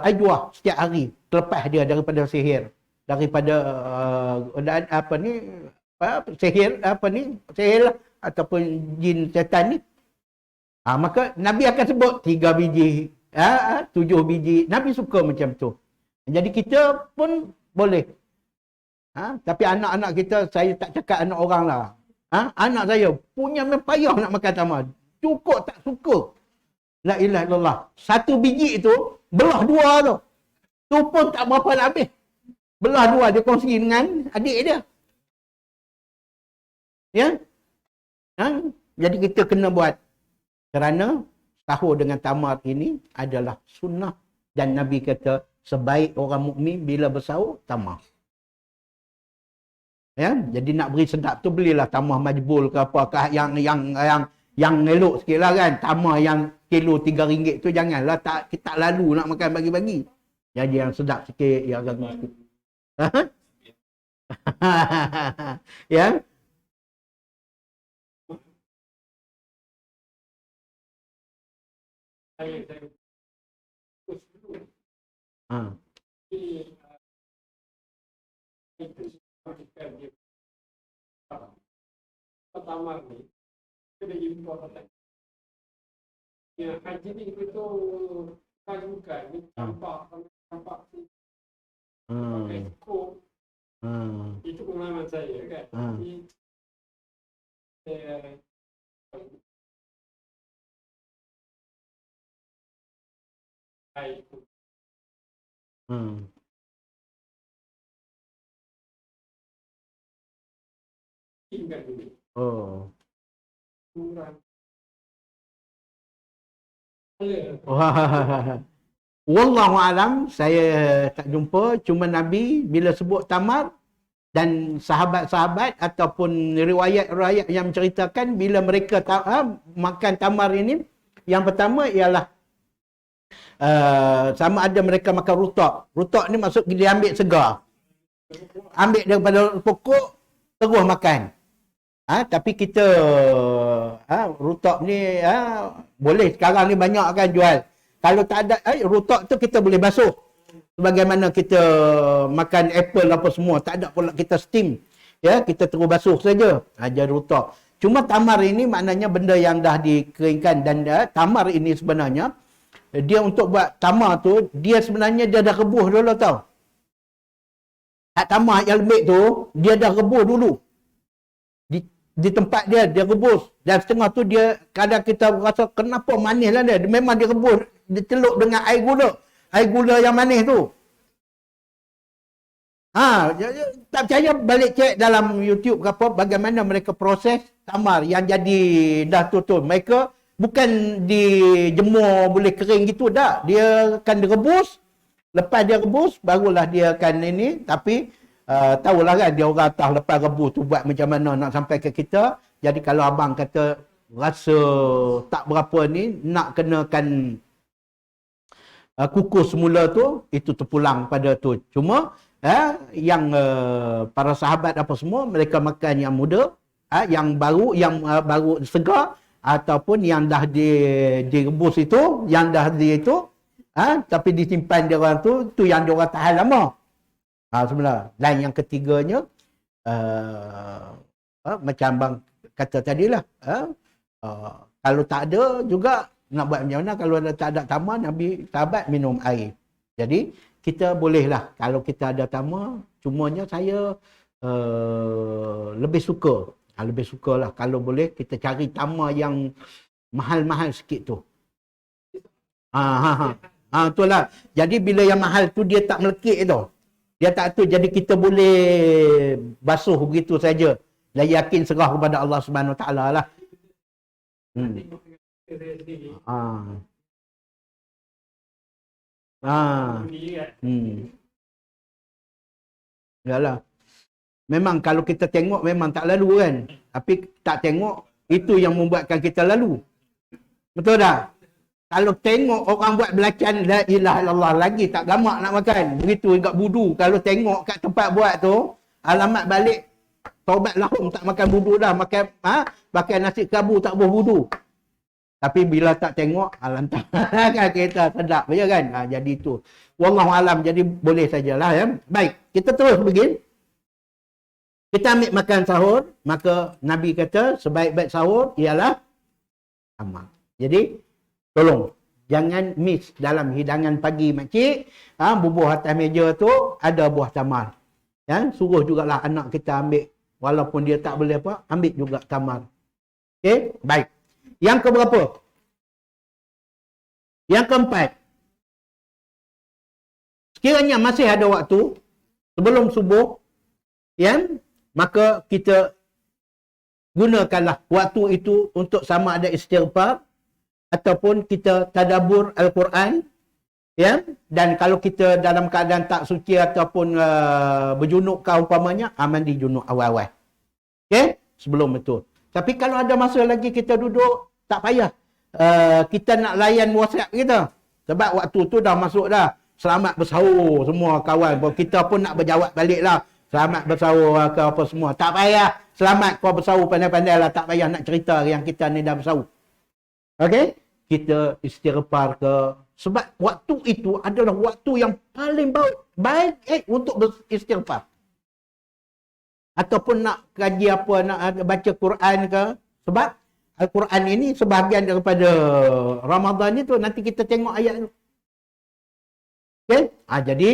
ajwah setiap hari, terlepas dia daripada sihir. Daripada sihir lah, ataupun jin setan ni. Maka Nabi akan sebut 3 biji, 7 biji. Nabi suka macam tu. Jadi kita pun boleh. Tapi anak-anak kita, saya tak cakap anak orang lah. Anak saya punya memang payah nak makan tamar. Cukup tak suka. La ilaha illallah. 1 biji tu, belah 2 tu. Tu pun tak berapa nak habis. Belah 2, dia kongsi dengan adik dia. Ya? Jadi kita kena buat. Kerana sahur dengan tamar ini adalah sunnah. Dan Nabi kata, sebaik orang mukmin bila bersahur, tamar. Ya, jadi nak beri sedap tu belilah tamar majbul ke apakah yang elok sikit lah kan. Tamar yang kilo RM3 tu janganlah kita lalu nak makan bagi-bagi. Jadi yang sedap sikit, yang agak sikit. Ya. Pertama ni, kita jumpa kata, ya haji ni itu bukan ni tampak pakai skop. Itu pengalaman saya kan. Tinggal dulu. Kurang. Wallahu alam, saya tak jumpa. Cuma Nabi bila sebut tamar dan sahabat-sahabat ataupun riwayat-riwayat yang menceritakan bila mereka makan tamar ini, yang pertama ialah sama ada mereka makan rutak. Rutak ni maksud dia ambil segar. Ambil daripada pokok, terus makan. Tapi kita rutak ni boleh sekarang ni banyak kan jual. Kalau tak ada rutak tu kita boleh basuh. Sebagaimana kita makan apple apa semua, tak ada pula kita steam. Ya, kita terus basuh saja. Jadi rutak. Cuma tamar ini maknanya benda yang dah dikeringkan dan tamar ini sebenarnya dia untuk buat tamar tu, dia sebenarnya dia dah rebus dulu tau. Tamar yang lembik tu, dia dah rebus dulu. Di tempat dia rebus. Dan setengah tu dia, kadang kita rasa kenapa manis lah dia. Memang dia rebus, dia celup dengan air gula. Air gula yang manis tu. Tak percaya balik cek dalam YouTube ke apa, bagaimana mereka proses tamar yang jadi dah tu. Mereka bukan dijemur boleh kering gitu dah. Dia akan direbus. Lepas dia rebus, barulah dia akan ini. Tapi tahulah kan dia orang atas lepas rebus tu buat macam mana nak sampai ke kita. Jadi kalau abang kata rasa tak berapa ni, nak kenakan kukus semula tu, itu terpulang pada tu. Cuma yang para sahabat apa semua, mereka makan yang muda, yang baru segar, ataupun yang dah direbus itu, yang dah tapi disimpan dia orang tu yang dia orang tahan lama. Sebenarnya. Dan yang ketiganya, macam abang kata tadilah, kalau tak ada juga, nak buat macam mana, kalau tak ada tamar, Nabi sahabat minum air. Jadi, kita bolehlah, kalau kita ada tamar, cumanya saya lebih suka. Lebih sukalah, kalau boleh, kita cari tamar yang mahal-mahal sikit tu. Itulah. Jadi, bila yang mahal tu, dia tak melekit tu. Dia tak tu, jadi kita boleh basuh begitu saja. Dan yakin serah kepada Allah Subhanahu Wa Taala lah. Yalah. Memang kalau kita tengok memang tak lalu kan. Tapi tak tengok, itu yang membuatkan kita lalu. Betul tak? kalau tengok orang buat belacan la ilaha illallah lagi tak gamak nak makan. Begitu juga budu. Kalau tengok kat tempat buat tu, alamat balik taubat lahum tak makan budu dah, makan nasi kabu tak boleh budu. Tapi bila tak tengok, lantak kan kita sedap ya kan. Jadi tu. Wallahu alam, jadi boleh sajalah ya. Baik, kita terus begini. Kita ambil makan sahur, maka Nabi kata sebaik-baik sahur ialah amal. Jadi tolong jangan miss dalam hidangan pagi makcik, bubuh atas meja tu ada buah tamar. Ya, suruh jugalah anak kita ambil walaupun dia tak boleh apa, ambil juga tamar. Okey, baik. Yang keberapa? Yang keempat. Sekiranya masih ada waktu sebelum subuh, ya, maka kita gunakanlah waktu itu untuk sama ada istighfar ataupun kita tadabbur Al-Quran, ya. Dan kalau kita dalam keadaan tak suci ataupun berjunuk ke umpamanya, mandi junuk awal-awal. Okey, sebelum itu. Tapi kalau ada masa lagi kita duduk, tak payah. Kita nak layan WhatsApp kita. Sebab waktu tu dah masuk dah. Selamat bersahur semua kawan. Kita pun nak berjawab balik lah. Selamat bersahur ke apa semua. Tak payah. Selamat kau bersahur pandai-pandai lah. Tak payah nak cerita yang kita ni dah bersahur. Okey? Kita istighfar ke. Sebab waktu itu adalah waktu yang paling baik untuk beristighfar. Ataupun nak kaji apa, nak baca Quran ke. Sebab Al-Quran ini sebahagian daripada Ramadan itu nanti kita tengok ayat itu. Okey? Jadi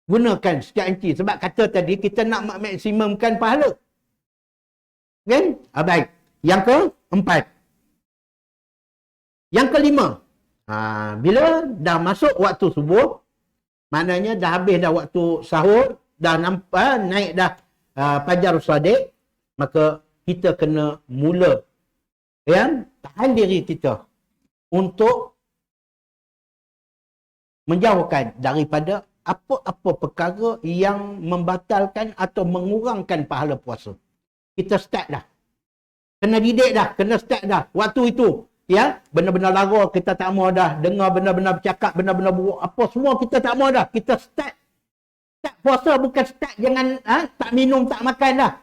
gunakan setiap inci. Sebab kata tadi kita nak maksimumkan pahala. Okey? Baik. Yang keempat. Yang kelima. Bila dah masuk waktu subuh, maknanya dah habis dah waktu sahur, dah nampak naik dah fajar shadiq, maka kita kena mula tahan diri kita untuk menjauhkan daripada apa-apa perkara yang membatalkan atau mengurangkan pahala puasa. Kita start dah. Kena didik dah, kena start dah. Waktu itu, ya, benar-benar lara kita tak mau dah. Dengar benar-benar bercakap, benar-benar buruk. Apa semua kita tak mau dah. Kita start. Start puasa bukan start jangan tak minum, tak makan dah.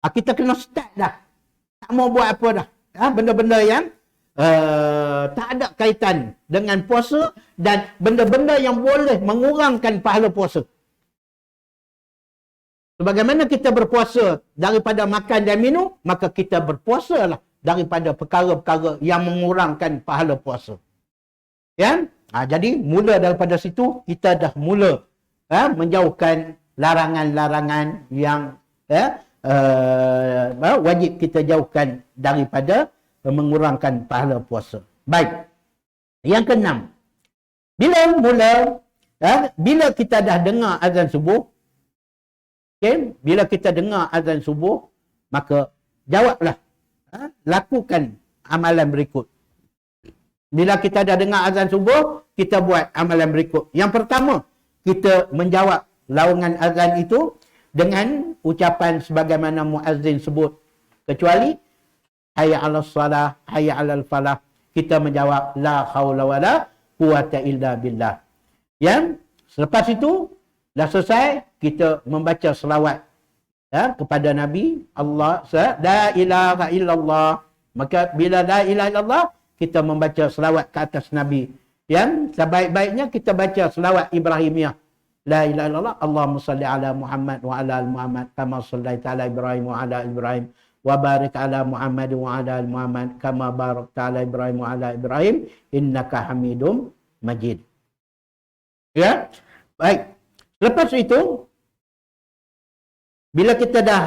Kita kena start dah. Tak mau buat apa dah. Benda-benda yang tak ada kaitan dengan puasa dan benda-benda yang boleh mengurangkan pahala puasa. Sebagaimana kita berpuasa daripada makan dan minum, maka kita berpuasalah daripada perkara-perkara yang mengurangkan pahala puasa. Ya? Jadi mula daripada situ kita dah mula menjauhkan larangan-larangan yang wajib kita jauhkan daripada mengurangkan pahala puasa. Baik. Yang keenam. Bila kita dah dengar azan subuh, okay, bila kita dengar azan subuh, maka jawablah. Lakukan amalan berikut. Bila kita dah dengar azan subuh, kita buat amalan berikut. Yang pertama, kita menjawab laungan azan itu dengan ucapan sebagaimana muazzin sebut. Kecuali hayya 'alas salah, hayya 'alal falah, kita menjawab la haula wala quwata illa billah. Yang selepas itu dah selesai, kita membaca selawat kepada Nabi Allah, la ilaha illallah. Maka bila la ilaha illallah, kita membaca selawat ke atas Nabi. Yang sebaik-baiknya kita baca selawat Ibrahimiyah. La ilaha illallah, Allahumma salli ala Muhammad wa ala Muhammad kama sallaita ala Ibrahim wa ala Ibrahim wa barik ala Muhammad wa ala Muhammad kama barakta ala Ibrahim wa ala Ibrahim innaka Hamidum Majid. Ya. Baik. Lepas itu, bila kita dah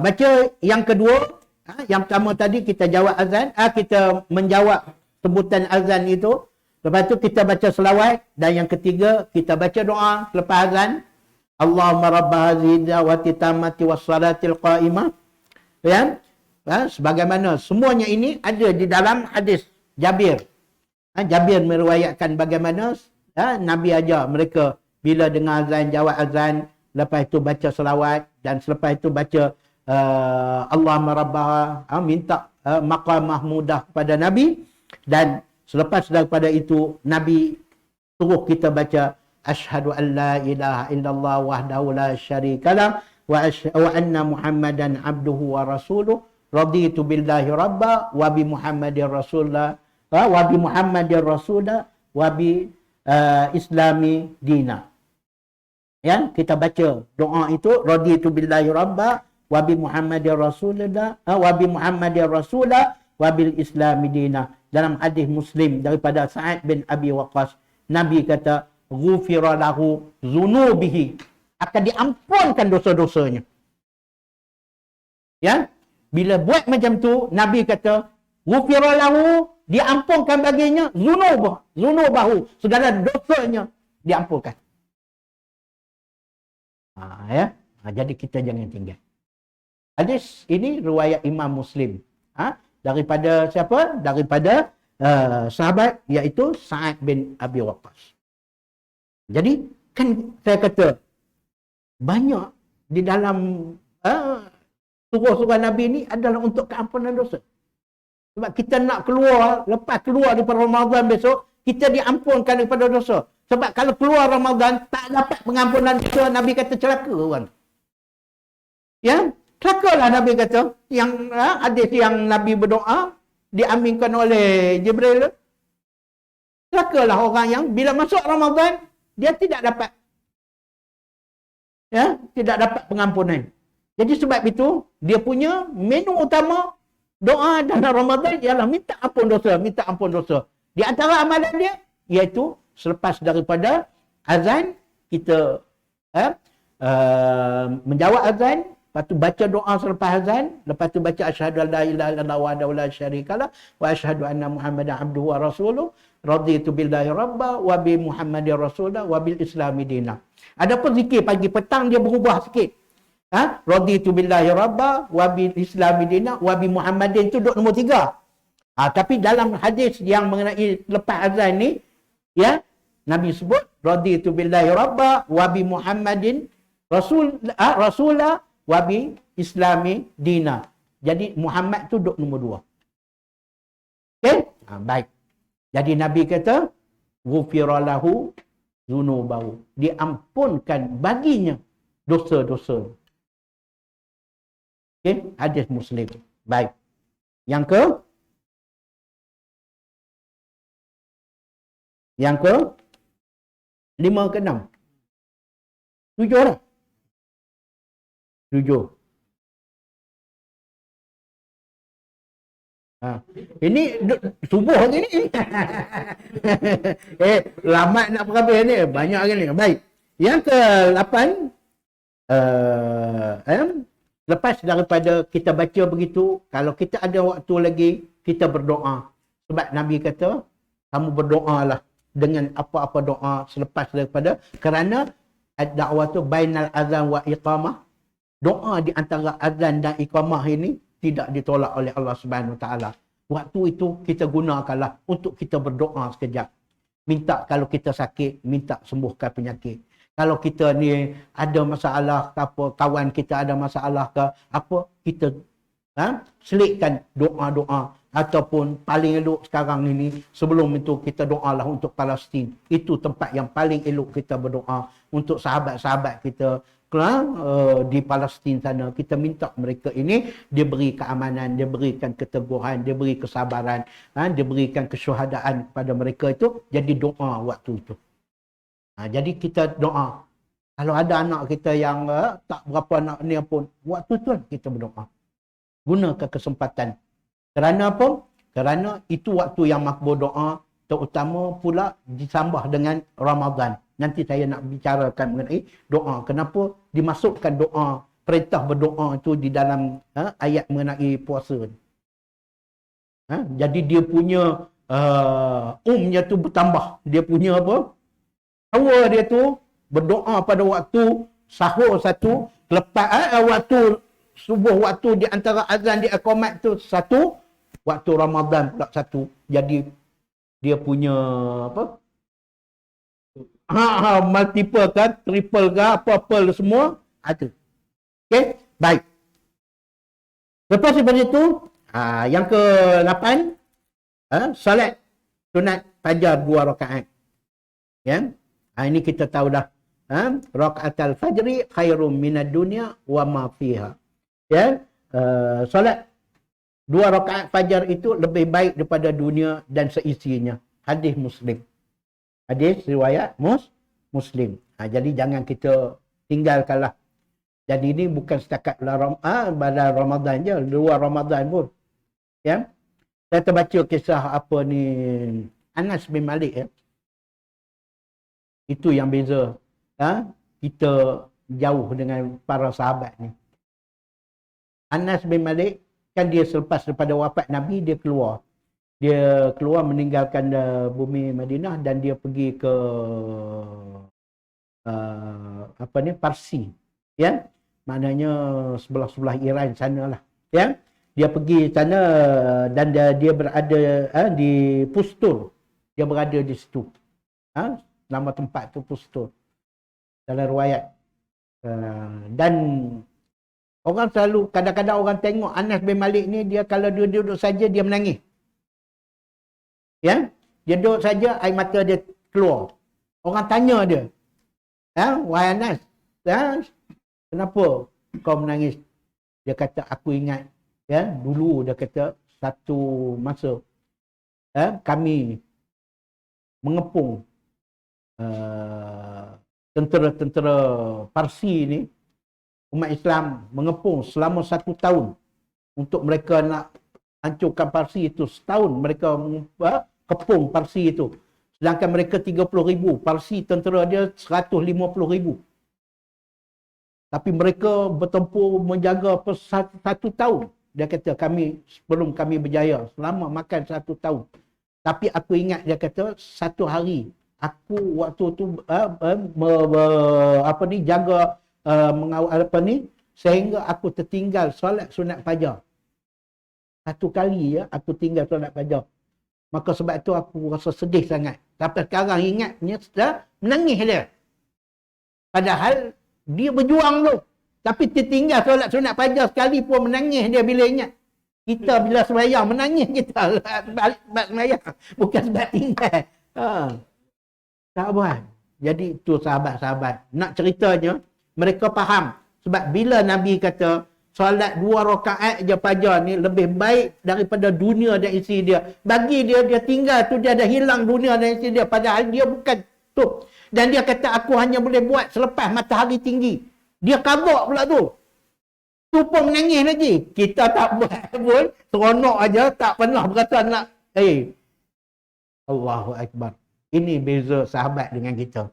baca yang kedua, yang pertama tadi kita jawab azan, kita menjawab sebutan azan itu. Lepas tu kita baca selawat. Dan yang ketiga, kita baca doa selepas azan. Allahumma rabba hazihi da'wati tammati wassalatil qa'imah. Ya? Sebagaimana semuanya ini ada di dalam hadis Jabir. Jabir meriwayatkan bagaimana Nabi ajar mereka bila dengar azan, jawab azan. Lepas itu baca selawat. Dan selepas itu baca Allahumma rabba, minta maqam mahmudah kepada Nabi. Dan Selepas daripada itu, Nabi suruh kita baca asyhadu an la ilaha illallah wahdahu la syarikalah wa anna Muhammadan abduhu wa rasuluh raditu billahi rabba wa bi Muhammadin rasulullah wa bi Muhammadin rasulullah wa bi islami dina. Ya, kita baca doa itu raditu billahi rabba wa bi Muhammadin rasulullah wa bi Muhammadin rasulullah wa bil islami dina. Dalam hadis Muslim daripada Sa'ad bin Abi Waqqas, Nabi kata ghufira lahu zunubihi, akan diampunkan dosa-dosanya. Ya, bila buat macam tu, Nabi kata ghufira lahu, diampunkan baginya zunubahu, segala dosanya diampunkan. Ya. Jadi kita jangan tinggal. Hadis ini riwayat Imam Muslim. Daripada siapa? Daripada sahabat, iaitu Sa'ad bin Abi Waqqas. Jadi kan saya kata banyak di dalam surah-surah Nabi ni adalah untuk keampunan dosa. Sebab kita nak keluar, lepas keluar daripada Ramadan besok, kita diampunkan daripada dosa. Sebab kalau keluar Ramadan tak dapat pengampunan dosa, Nabi kata celaka orang. Ya, celakalah Nabi kata. Yang hadis yang Nabi berdoa diaminkan oleh Jibril. Celakalah orang yang bila masuk Ramadan dia tidak dapat pengampunan. Jadi sebab itu dia punya menu utama doa dalam Ramadan ialah minta ampun dosa. Di antara amalan dia iaitu selepas daripada azan kita menjawab azan, lepas tu baca doa selepas azan, lepas tu baca asyhadu an la ilaha illallah wahdahu la syarikalah wa asyhadu anna Muhammadan abduhu wa rasuluh raditu billahi rabba wa bi Muhammadin rasulullah wa bil islami dina. Adapun zikir pagi petang dia berubah sikit. Raditu billahi rabba wa bil islami dina wa bi Muhammadin tu duduk nombor 3. Tapi dalam hadis yang mengenai lepas azan ni, ya, Nabi sebut raditu billahi rabba wa bi Muhammadin rasulah wa bi islami dina. Jadi Muhammad tu duduk nombor 2. Okey? Baik. Jadi Nabi kata ghufira lahu dzunubahu, diampunkan baginya dosa-dosa. Okey, hadis Muslim. Baik. Yang ke 5 ke 6? 7 lah. 7. Ini subuh hari ni. Lambat nak berhabis ni. Banyak hari ni. Baik. Yang ke-8. Lepas daripada kita baca begitu, kalau kita ada waktu lagi, kita berdoa. Sebab Nabi kata, kamu berdoalah dengan apa-apa doa selepas daripada, kerana dakwah tu bainal azan wa iqamah. Doa di antara azan dan iqamah ini tidak ditolak oleh Allah Subhanahu Wa Taala. Waktu itu kita gunakanlah untuk kita berdoa sekejap. Minta kalau kita sakit, minta sembuhkan penyakit. Kalau kita ni ada masalah ke apa, kawan kita ada masalah ke apa, kita selitkan doa-doa. Ataupun paling elok sekarang ini, sebelum itu kita doalah untuk Palestin. Itu tempat yang paling elok kita berdoa. Untuk sahabat-sahabat kita di Palestin sana, kita minta mereka ini diberi keamanan, diberikan keteguhan, diberi kesabaran, diberikan kesyuhadaan kepada mereka itu. Jadi doa waktu itu. Jadi kita doa. Kalau ada anak kita yang tak berapa anak ni pun, waktu tu kita berdoa. Gunakan kesempatan. Kerana apa? Kerana itu waktu yang makbul doa, terutama pula ditambah dengan Ramadan. Nanti saya nak bicarakan mengenai doa. Kenapa dimasukkan doa, perintah berdoa itu di dalam ayat mengenai puasa. Jadi dia punya umnya tu bertambah. Dia punya apa? Power dia tu berdoa pada waktu sahur satu, lepas waktu subuh, waktu di antara azan di iqamat tu satu, waktu Ramadan pula satu. Jadi dia punya apa? Multiple ke, triple ke, apa-apa semua ada. Okey, baik. Lepas daripada itu, yang ke-8, salat Sunat fajar 2 rakaat. Ya. Ini kita tahu dah. Rakaatul fajri khairum minad dunya wa ma fiha. Ya. Solat 2 rakaat fajar itu lebih baik daripada dunia dan seisinya. Hadis Muslim. Hadis riwayat Muslim. Jadi jangan kita tinggalkanlah. Jadi ini bukan setakat pada Ramadan je, luar Ramadan pun. Ya. Saya terbaca kisah apa ni Anas bin Malik ya. Itu yang beza. Kita jauh dengan para sahabat ni. Anas bin Malik kan dia selepas daripada wafat Nabi dia keluar. Dia keluar meninggalkan bumi Madinah dan dia pergi ke Parsi. Ya. Maknanya sebelah-sebelah Iran sanalah. Ya. Dia pergi sana dan dia berada di Pustur. Dia berada di situ. Nama tempat tu Pustur. Dalam riwayat. Dan orang selalu, kadang-kadang orang tengok Anas bin Malik ni, dia kalau dia duduk saja, dia menangis. Ya, dia duduk saja, air mata dia keluar. Orang tanya dia, wahai Anas, kenapa kau menangis? Dia kata, aku ingat, dulu dia kata, satu masa, kami mengepung tentera-tentera Parsi ni, umat Islam mengepung selama 1 tahun untuk mereka nak hancurkan Parsi itu. Setahun mereka kepung Parsi itu. Sedangkan mereka 30,000. Parsi tentera dia 150,000. Tapi mereka bertempur menjaga 1 tahun. Dia kata sebelum kami berjaya. Selama makan 1 tahun. Tapi aku ingat dia kata satu hari aku waktu tu jaga mengawal sehingga aku tertinggal solat sunat fajar. 1 kali aku tinggal solat fajar. Maka sebab tu aku rasa sedih sangat. Tapi sekarang ingatnya sudah menangis dia. Padahal dia berjuang tu. Tapi tertinggal solat sunat fajar sekali pun menangis dia bila ingat. Kita bila sembahyang menangis kita sebab sembahyang. Bukan sebab tinggal. Tak buat. Jadi itu sahabat-sahabat. Nak ceritanya, mereka faham. Sebab bila Nabi kata, solat 2 rakaat je fajar ni lebih baik daripada dunia dan isi dia. Bagi dia tinggal tu, dia dah hilang dunia dan isi dia. Padahal dia bukan tu. Dan dia kata, aku hanya boleh buat selepas matahari tinggi. Dia kabur pula tu. Tu pun menangis lagi. Kita tak buat pun, seronok aja, tak pernah berkata nak. Allahu Akbar. Ini beza sahabat dengan kita.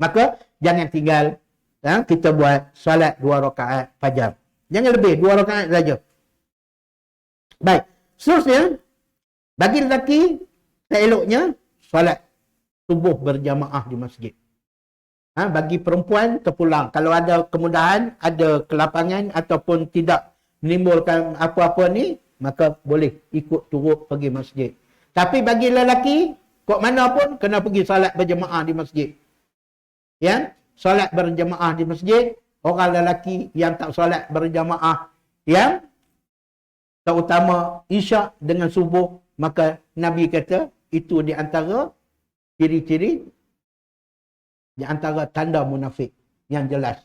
Maka, jangan tinggal. Kita buat solat 2 rakaat fajar. Jangan lebih, 2 rakaat saja. Baik. Seterusnya, bagi lelaki, seeloknya, solat subuh berjamaah di masjid. Bagi perempuan, terpulang. Kalau ada kemudahan, ada kelapangan, ataupun tidak menimbulkan apa-apa ni, maka boleh ikut turut pergi masjid. Tapi bagi lelaki, kok mana pun, kena pergi solat berjamaah di masjid. Ya, solat berjamaah di masjid, orang lelaki yang tak solat berjamaah, yang terutama isyak dengan subuh, maka Nabi kata, itu di antara ciri-ciri, di antara tanda munafik yang jelas.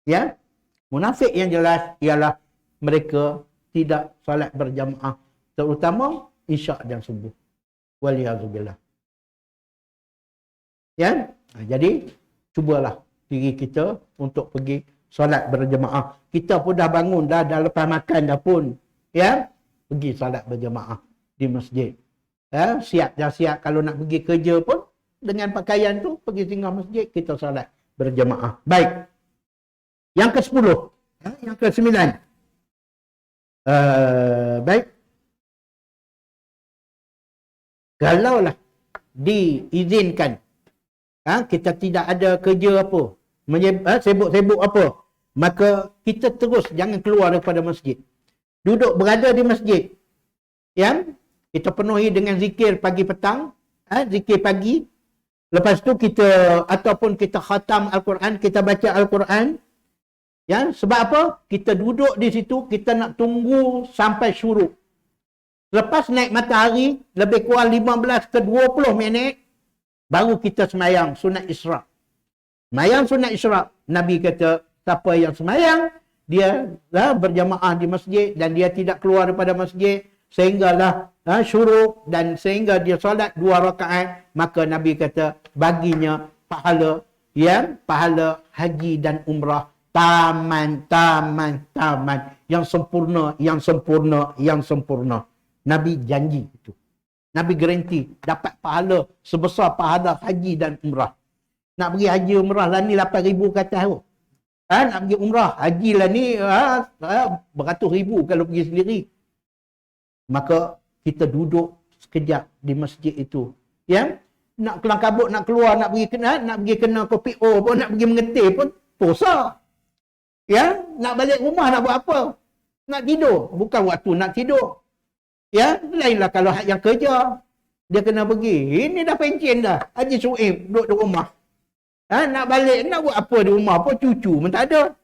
Ya, munafik yang jelas ialah mereka tidak solat berjamaah, terutama isyak dan subuh. Waliyazubillah. Ya, jadi cubalah diri kita untuk pergi solat berjemaah. Kita pun dah bangun dah lepas makan dah pun, ya, pergi solat berjemaah di masjid. Ya, siap dah siap kalau nak pergi kerja pun dengan pakaian tu pergi singgah masjid, kita solat berjemaah. Baik. Yang ke-10, yang ke-9. Baik. Kalaulah diizinkan, kita tidak ada kerja apa, sibuk-sibuk apa, maka kita terus jangan keluar daripada masjid. Duduk berada di masjid. Ya, kita penuhi dengan zikir pagi petang, zikir pagi. Lepas tu kita ataupun kita khatam Al-Quran, kita baca Al-Quran. Ya, sebab apa? Kita duduk di situ, kita nak tunggu sampai syuruk. Lepas naik matahari, lebih kurang 15 ke 20 minit, baru kita semayang sunat Isra'. Semayang sunat Isra', Nabi kata, siapa yang semayang, dia berjamaah di masjid dan dia tidak keluar daripada masjid sehinggalah syuruk dan sehingga dia solat 2 rakaat, maka Nabi kata baginya pahala haji dan umrah taman yang sempurna. Nabi janji itu. Nabi garanti dapat pahala sebesar pahala haji dan umrah. Nak pergi haji umrah lah ni 8,000 ke atas tu. Nak pergi umrah, haji lah ni beratus ribu kalau pergi sendiri. Maka kita duduk sekejap di masjid itu. Ya, nak kelang kabut, nak keluar, nak pergi kena kopi O pun, nak pergi mengetih pun puasa. Ya, nak balik rumah nak buat apa? Nak tidur, bukan waktu nak tidur. Ya, lainlah kalau yang kerja, dia kena pergi. Ini dah pencen dah. Haji Suib duduk di rumah. Nak balik, nak buat apa di rumah pun cucu pun tak ada.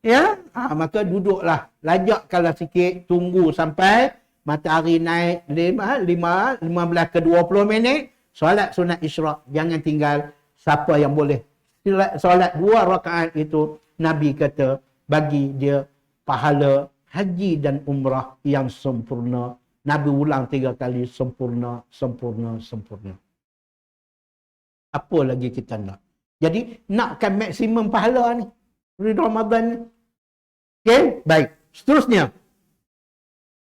Ya, maka duduklah. Lajakkanlah sikit, tunggu sampai matahari naik 15 ke 20 minit, solat sunat Isra'. Jangan tinggal. Siapa yang boleh solat 2 rakaat itu, Nabi kata bagi dia pahala haji dan umrah yang sempurna. Nabi ulang 3 kali, sempurna. Apa lagi kita nak? Jadi, nakkan maksimum pahala ni. Di Ramadan ni. Okey, baik. Seterusnya.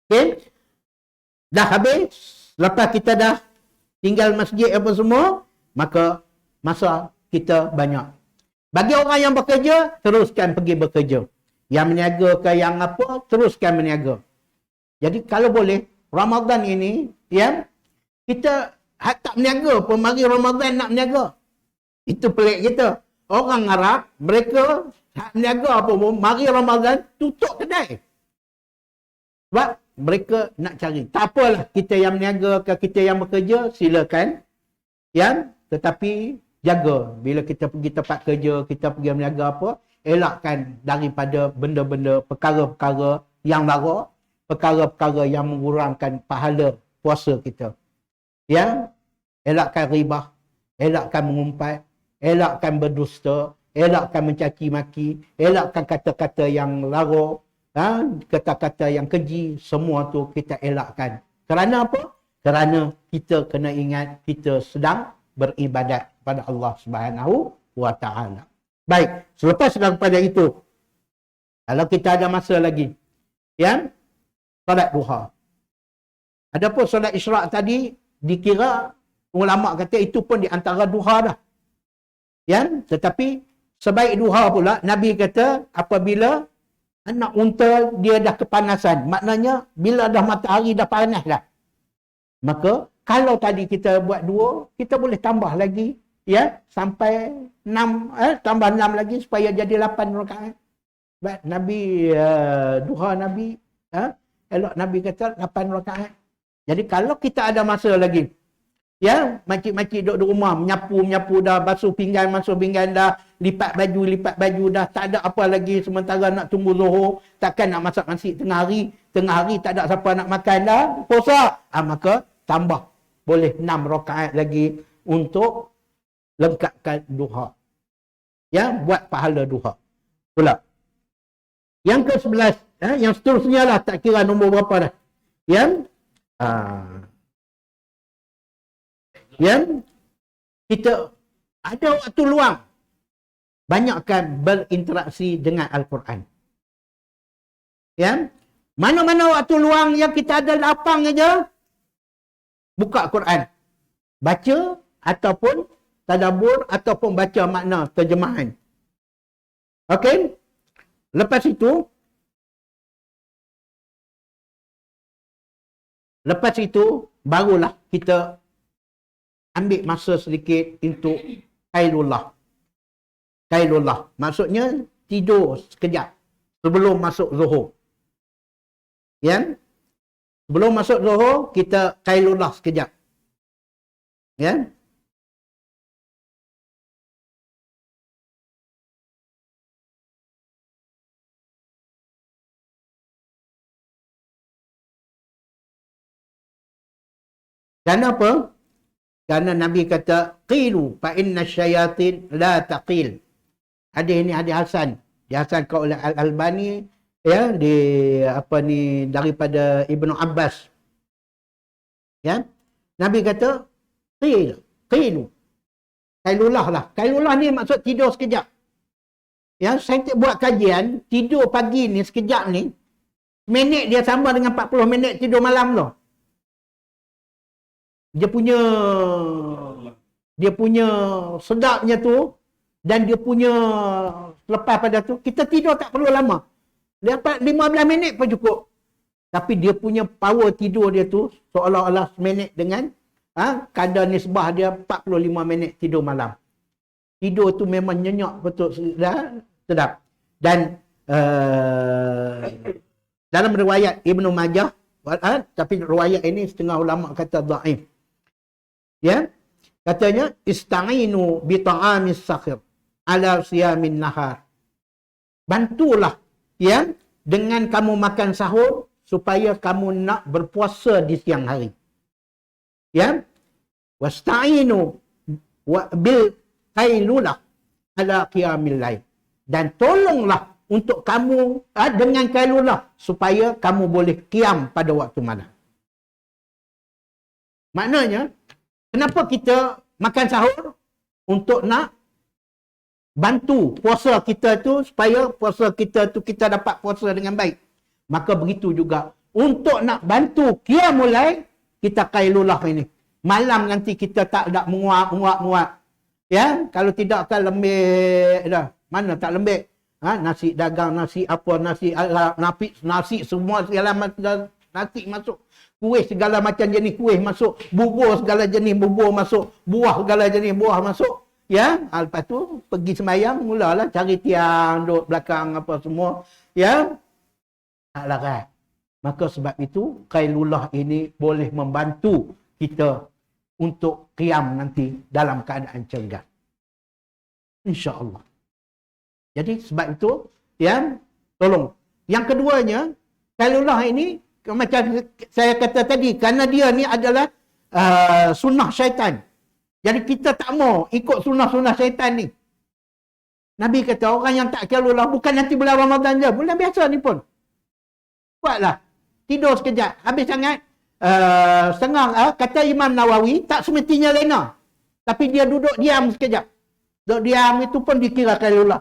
Okey. Dah habis. Lepas kita dah tinggal masjid apa semua, maka masa kita banyak. Bagi orang yang bekerja, teruskan pergi bekerja. Yang meniaga ke yang apa, teruskan meniaga. Jadi, kalau boleh, Ramadan ini, ya, kita tak meniaga pun, mari Ramadan nak meniaga. Itu pelik kita. Orang Arab, mereka tak meniaga apa pun, mari Ramadan tutup kedai. Sebab mereka nak cari. Tak apalah, kita yang meniaga ke kita yang bekerja, silakan. Ya, tetapi jaga. Bila kita pergi tempat kerja, kita pergi meniaga apa, elakkan daripada benda-benda, perkara-perkara yang lara, perkara-perkara yang mengurangkan pahala puasa kita. Ya, elakkan ribah, elakkan mengumpat, elakkan berdusta, elakkan mencaci maki, elakkan kata-kata yang lara, kata-kata yang keji, semua tu kita elakkan. Kerana apa? Kerana kita kena ingat kita sedang beribadat pada Allah Subhanahu wa taala. Baik, selepas daripada itu, kalau kita ada masa lagi, ya, solat duha. Adapun solat Isra' tadi dikira ulama kata itu pun di antara duha dah. Ya, tetapi sebaik duha pula Nabi kata apabila anak unta dia dah kepanasan, maknanya bila dah matahari dah panas dah. Maka kalau tadi kita buat 2, kita boleh tambah lagi, ya, sampai 6, tambah 6 lagi supaya jadi 8 rakaat. Sebab Nabi duha Nabi, elok Nabi kata 8 rakaat. Jadi kalau kita ada masa lagi, ya, makcik-makcik duduk di rumah, menyapu dah, basuh pinggan dah, lipat baju dah, tak ada apa lagi sementara nak tunggu Zuhur, takkan nak masak nasi tengah hari tak ada siapa nak makan dah, puasa. Maka tambah, boleh 6 rakaat lagi untuk lengkapkan duha. Ya, buat pahala duha. Pula. Yang ke-11, yang seterusnya lah, tak kira nombor berapa dah. Yang kita ada waktu luang, banyakkan berinteraksi dengan Al-Quran. Ya, mana-mana waktu luang yang kita ada lapang aja, buka Quran, baca ataupun tadabbur ataupun baca makna terjemahan. Okey? Lepas itu barulah kita ambil masa sedikit untuk Qailullah. Maksudnya tidur sekejap sebelum masuk Zuhur. Ya? Sebelum masuk Zuhur, kita Qailullah sekejap. Ya? Kerana apa? Kerana Nabi kata, qilu fa inna syayatin la taqil. Hadis ini hadis hasan. Dihasankan oleh Al-Albani, ya, daripada Ibnu Abbas. Ya. Nabi kata, qilu. Kailulah lah. Kailulah ni maksud tidur sekejap. Ya, saya buat kajian, tidur pagi ni sekejap ni, minit dia sama dengan 40 minit tidur malam tu. Dia punya sedapnya tu, dan dia punya lepas pada tu, kita tidur tak perlu lama. Dapat 15 minit pun cukup. Tapi dia punya power tidur dia tu, seolah-olah seminit dengan kadar nisbah dia 45 minit tidur malam. Tidur tu memang nyenyak betul, sedap. Dan dalam riwayat Ibnu Majah, tapi riwayat ini setengah ulama kata dhaif. Ya, katanya ista'inu bi ta'amis sakhir ala siyamin nahar. Bantulah, ya, dengan kamu makan sahur supaya kamu nak berpuasa di siang hari. Ya, wasta'inu bil qailulah ala qiyamil lail. Dan tolonglah untuk kamu dengan qailulah supaya kamu boleh qiyam pada waktu malam. Maknanya, kenapa kita makan sahur? Untuk nak bantu puasa kita tu, supaya puasa kita tu kita dapat puasa dengan baik. Maka begitu juga untuk nak bantu qiyamul lail, kita qailulah ini. Malam nanti kita tak ada menguap. Ya, kalau tidak akan lembik dah. Mana tak lembik? Nasi dagang, nasi apa, nasi Arab, nasi semua segala macam nasi masuk. Kuih segala macam jenis kuih masuk. Bubur segala jenis bubur masuk. Buah segala jenis buah masuk. Ya, lepas tu pergi sembahyang, mulalah cari tiang, duduk belakang apa semua. Ya, tak larat. Maka sebab itu, qailullah ini boleh membantu kita untuk qiyam nanti dalam keadaan cenggang. InsyaAllah. Jadi sebab itu, ya, tolong. Yang keduanya, qailullah ini, macam saya kata tadi, kerana dia ni adalah sunnah syaitan. Jadi kita tak mau ikut sunnah-sunnah syaitan ni. Nabi kata, orang yang tak qailullah, bukan nanti bulan Ramadan je, bulan biasa ni pun. Buatlah. Tidur sekejap. Habis sangat, kata Imam Nawawi, tak semestinya lena. Tapi dia duduk diam sekejap. Duduk diam itu pun dikira qailullah.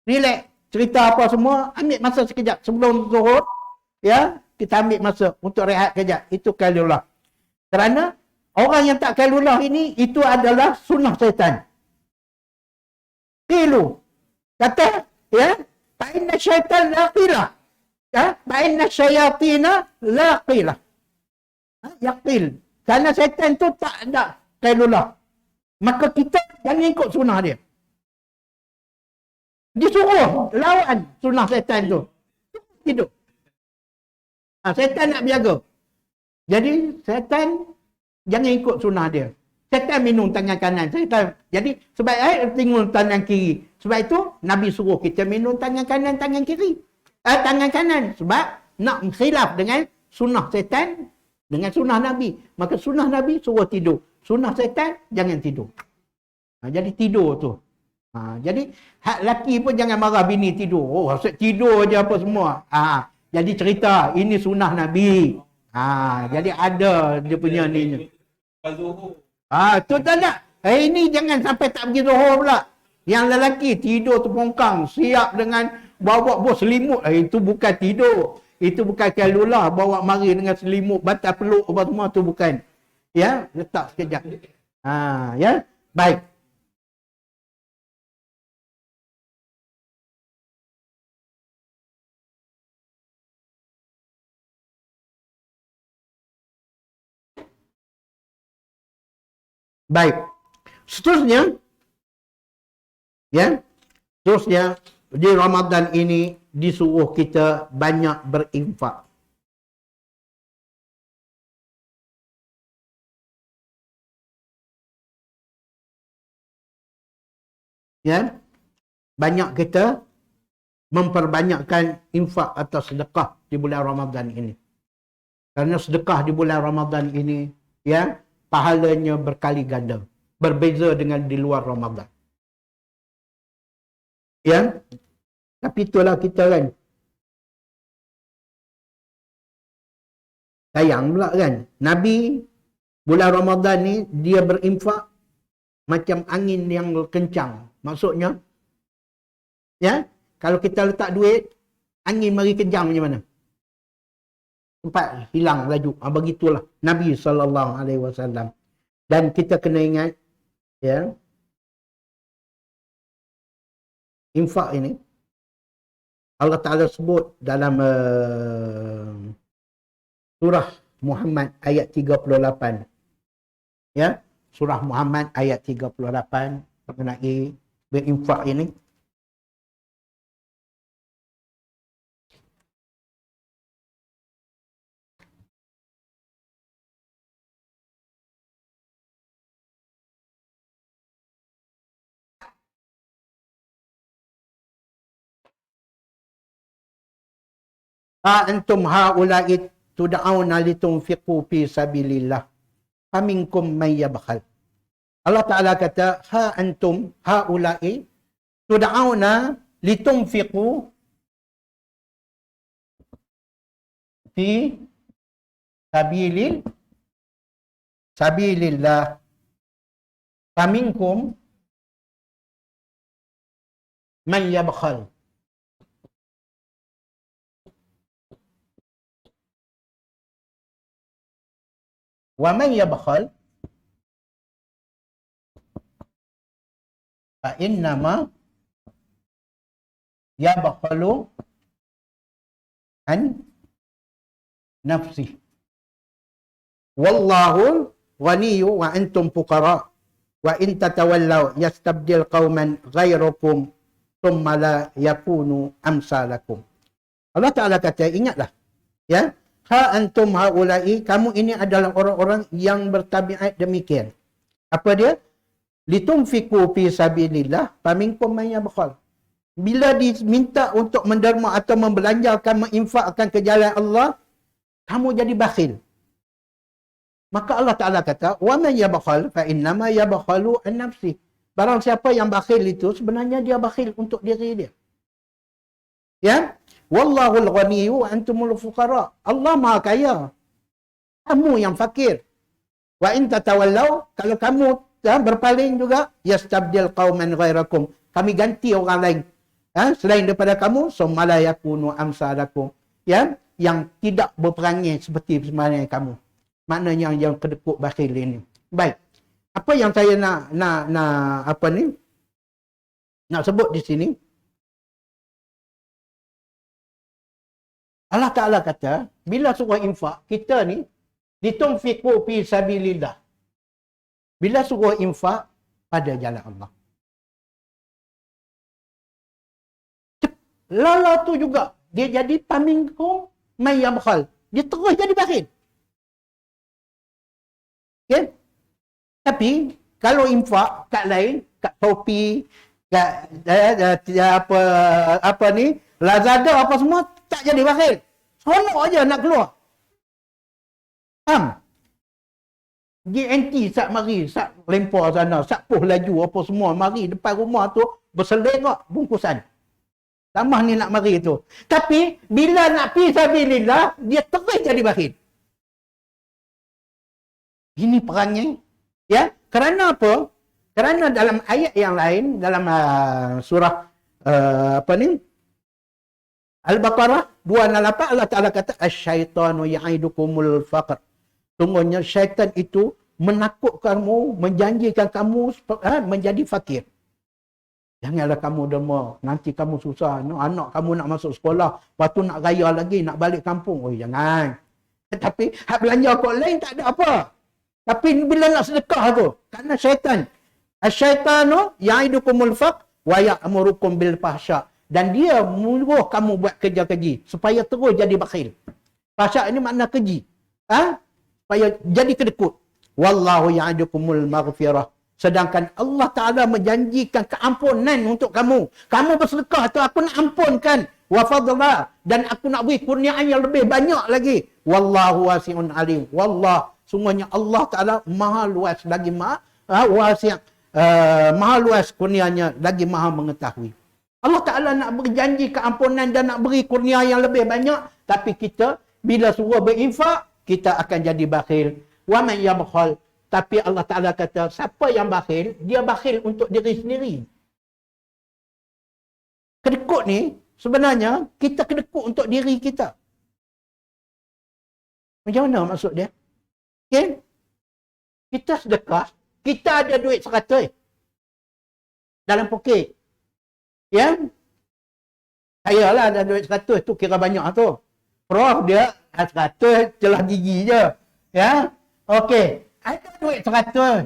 Relax, cerita apa semua, ambil masa sekejap sebelum zuhur, ya, kita ambil masa untuk rehat sekejap. Itu qailullah. Kerana orang yang tak qailullah ini, itu adalah sunnah syaitan. Qilu, kata, ya, fa inna syaitan laqilah. Ya, fa inna syayatina laqilah. Yaqil. Kerana syaitan tu tak ada qailullah. Maka kita jangan ikut sunnah dia. Disuruh lawan sunnah syaitan tu. Hidup. Syaitan nak berjaga. Jadi syaitan jangan ikut sunnah dia. Syaitan minum tangan kanan. Syaitan. Jadi sebab minum tangan kiri. Sebab itu Nabi suruh kita minum tangan kanan, tangan kiri. Tangan kanan. Sebab nak khilaf dengan sunnah syaitan dengan sunnah Nabi. Maka sunnah Nabi suruh tidur. Sunnah syaitan jangan tidur. Jadi tidur tu. Jadi hak laki pun jangan marah bini tidur. Oh, asyik tidur je apa semua. Jadi cerita ini sunnah Nabi. Jadi ada dia punya ni. Tu tak nak. Ini jangan sampai tak pergi zuhur pula. Yang lelaki tidur terpongkang, siap dengan bawa selimut. Itu bukan tidur. Itu bukan qailullah, bawa mari dengan selimut, bantal peluk apa semua tu bukan. Ya, letak sekejap. Ya. Baik. Baik. Seterusnya, ya, seterusnya di Ramadan ini disuruh kita banyak berinfak. Ya, banyak kita memperbanyakkan infak atau sedekah di bulan Ramadan ini. Kerana sedekah di bulan Ramadan ini ya, pahalanya berkali ganda. Berbeza dengan di luar Ramadan. Ya. Tapi itulah kita kan. Sayang pula kan. Nabi bulan Ramadan ni dia berinfak macam angin yang kencang. Maksudnya, ya, kalau kita letak duit, angin mari kejam macam mana? Cepat hilang laju. Begitulah Nabi SAW. Dan kita kena ingat, ya, infak ini Allah Ta'ala sebut dalam surah Muhammad ayat 38. Ya, surah Muhammad ayat 38 mengenai berinfak ini. Ha antum haula'i tud'auna litunfiqu fi sabilillah faminkum may yabkhal. Allah Ta'ala kata, ha antum haula'i tud'auna litunfiqu fi sabilillah faminkum may yabkhal. Wa man yabkhal fa innama yabkhalu an nafsi. Wallahu ghaniyyu wa antum fuqara wa in tatawallaw yastabdil qauman ghairakum thumma la yakunu amsalakum. Allah Ta'ala kata, ingatlah, ya, ha antum haula'i, kamu ini adalah orang-orang yang bertabiat demikian. Apa dia? Litunfiqu fi sabilillah faminkum man yabkhal. Bila diminta untuk menderma atau membelanjakan, menginfakkan ke jalan Allah, kamu jadi bakhil. Maka Allah Ta'ala kata, wa man yabkhal fa innama yabkhalu an nafsi. Barang siapa yang bakhil itu sebenarnya dia bakhil untuk diri dia. Ya? Wallahul ghaniyyu wa antumul fuqara. Allah Maha Kaya. Kamu yang fakir. Wa in tatawallaw, kalau kamu berpaling juga, yastabdil qauman ghairakum. Kami ganti orang lain, selain daripada kamu, summa la yakunu amsalakum. Ya, yang tidak berperangai seperti sebenarnya kamu. Maknanya yang kedekut bakhil ini. Baik. Apa yang saya nak sebut di sini? Allah Ta'ala kata, bila suruh infak, kita ni, litunfiqu fi sabilillah. Bila suruh infak, pada jalan Allah. Lala tu juga, dia jadi paminkum may yabkhal. Dia terus jadi bakhil. Okay? Tapi, kalau infak kat lain, kat Shopee, kat apa ni, Lazada apa semua, tak jadi bakhil. Seronok aja nak keluar. Faham? GNT sat mari, sat lempar sana, sat puh laju apa semua, mari depan rumah tu, berselengak bungkusan. Tambah ni nak mari tu. Tapi, bila nak pergi sabilillah, dia terus jadi bakhil. Ini perangai. Ya, kerana apa? Kerana dalam ayat yang lain, dalam surah Al-Baqarah 268, Allah Ta'ala kata, asyaitanu ya'idukumul faqr. Sungguhnya syaitan itu menakutkan kamu, menjanjikan kamu menjadi fakir. Janganlah kamu derma, nanti kamu susah. Anak kamu nak masuk sekolah, lepas tu nak raya lagi, nak balik kampung. Oh, jangan. Tapi hak belanja kau lain tak ada apa. Tapi bila nak sedekah tu, kerana syaitan. Asyaitanu ya'idukumul faqr wa ya'murukum bil fahsya. Dan dia menyuruh kamu buat kerja keji supaya terus jadi bakhil. Fahsya ini makna keji. Supaya jadi kedekut. Wallahu ya'idukumul maghfirah. Sedangkan Allah Ta'ala menjanjikan keampunan untuk kamu. Kamu bersedekah tu, aku nak ampunkan. Wa fadla. Dan aku nak beri kurniaan yang lebih banyak lagi. Wallahu wasi'un alim. Wallah Sungguhnya Allah Ta'ala maha luas lagi maha wasi'ah, maha luas kurnianya lagi maha mengetahui. Allah Ta'ala nak beri janji keampunan dan nak beri kurnia yang lebih banyak. Tapi kita bila suruh berinfak, kita akan jadi bakhil. Wa man yabkhal. Tapi Allah Ta'ala kata, siapa yang bakhil, dia bakhil untuk diri sendiri. Kedekut ni, sebenarnya, kita kedekut untuk diri kita. Macam mana maksud dia? Okay? Kita sedekah, kita ada duit 100 dalam poket. Ya? Saya lah ada duit 100 tu kira banyak tu. Prof dia 100 celah gigi je. Ya? Okey. Ada duit 100.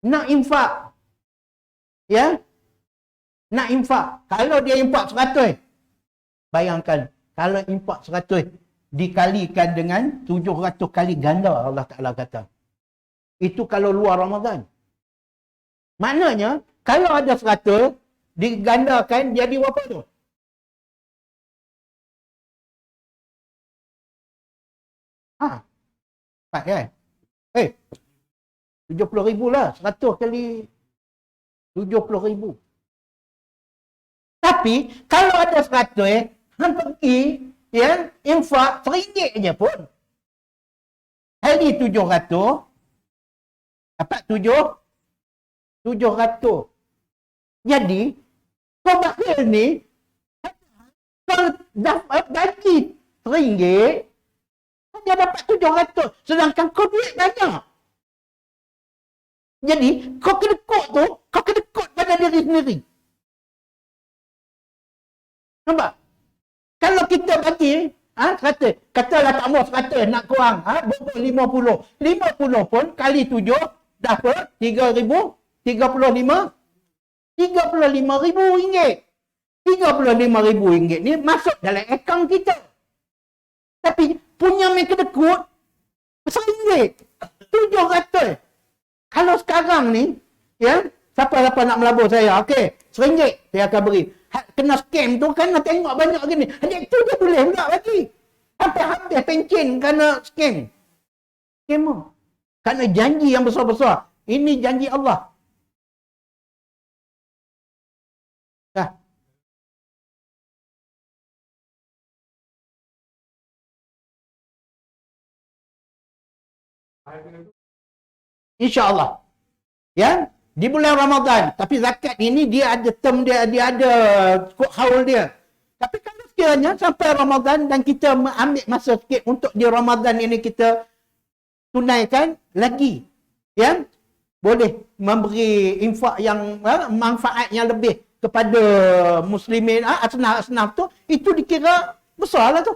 Nak infak. Ya? Nak infak. Kalau dia infak 100. Bayangkan. Kalau infak 100 dikalikan dengan 700 kali ganda Allah Ta'ala kata. Itu kalau luar Ramadan. Maknanya, kalau ada 100, digandakan jadi berapa tu? Cepat kan? 70,000 lah. 100 kali 70,000. Tapi, kalau ada 100, hang pergi, ya, infak RM1 je pun. Kali 700, dapat 700. Jadi, kau bakhil ni, kau dapat gaji RM1, dia dapat 700. Sedangkan kau duit banyak. Jadi, kau kedekut pada diri sendiri. Nampak? Kalau kita bagi, katalah tak mau 100, nak kurang, berapa 50. 50 pun kali 7, dapat 3,000. 35,000 ringgit. 35,000 ringgit ni masuk dalam akaun kita. Tapi punya main kedekut RM1. 700. Kalau sekarang ni, ya, siapa-siapa nak melabur saya, okey, RM1 saya akan beri. Kena scam tu kan nak tengok banyak gini. Adik tu dia boleh pula bagi. Hampir pencen kerana scam. Scam. Kerana janji yang besar-besar. Ini janji Allah. InsyaAllah. Ya, di bulan Ramadan. Tapi zakat ini dia ada term dia ada kod haul dia. Tapi kalau sekiranya sampai Ramadan dan kita ambil masa sikit untuk di Ramadan ini kita tunaikan lagi. Ya, boleh memberi infak yang manfaat yang lebih kepada muslimin, asnaf tu, itu dikira besar lah tu.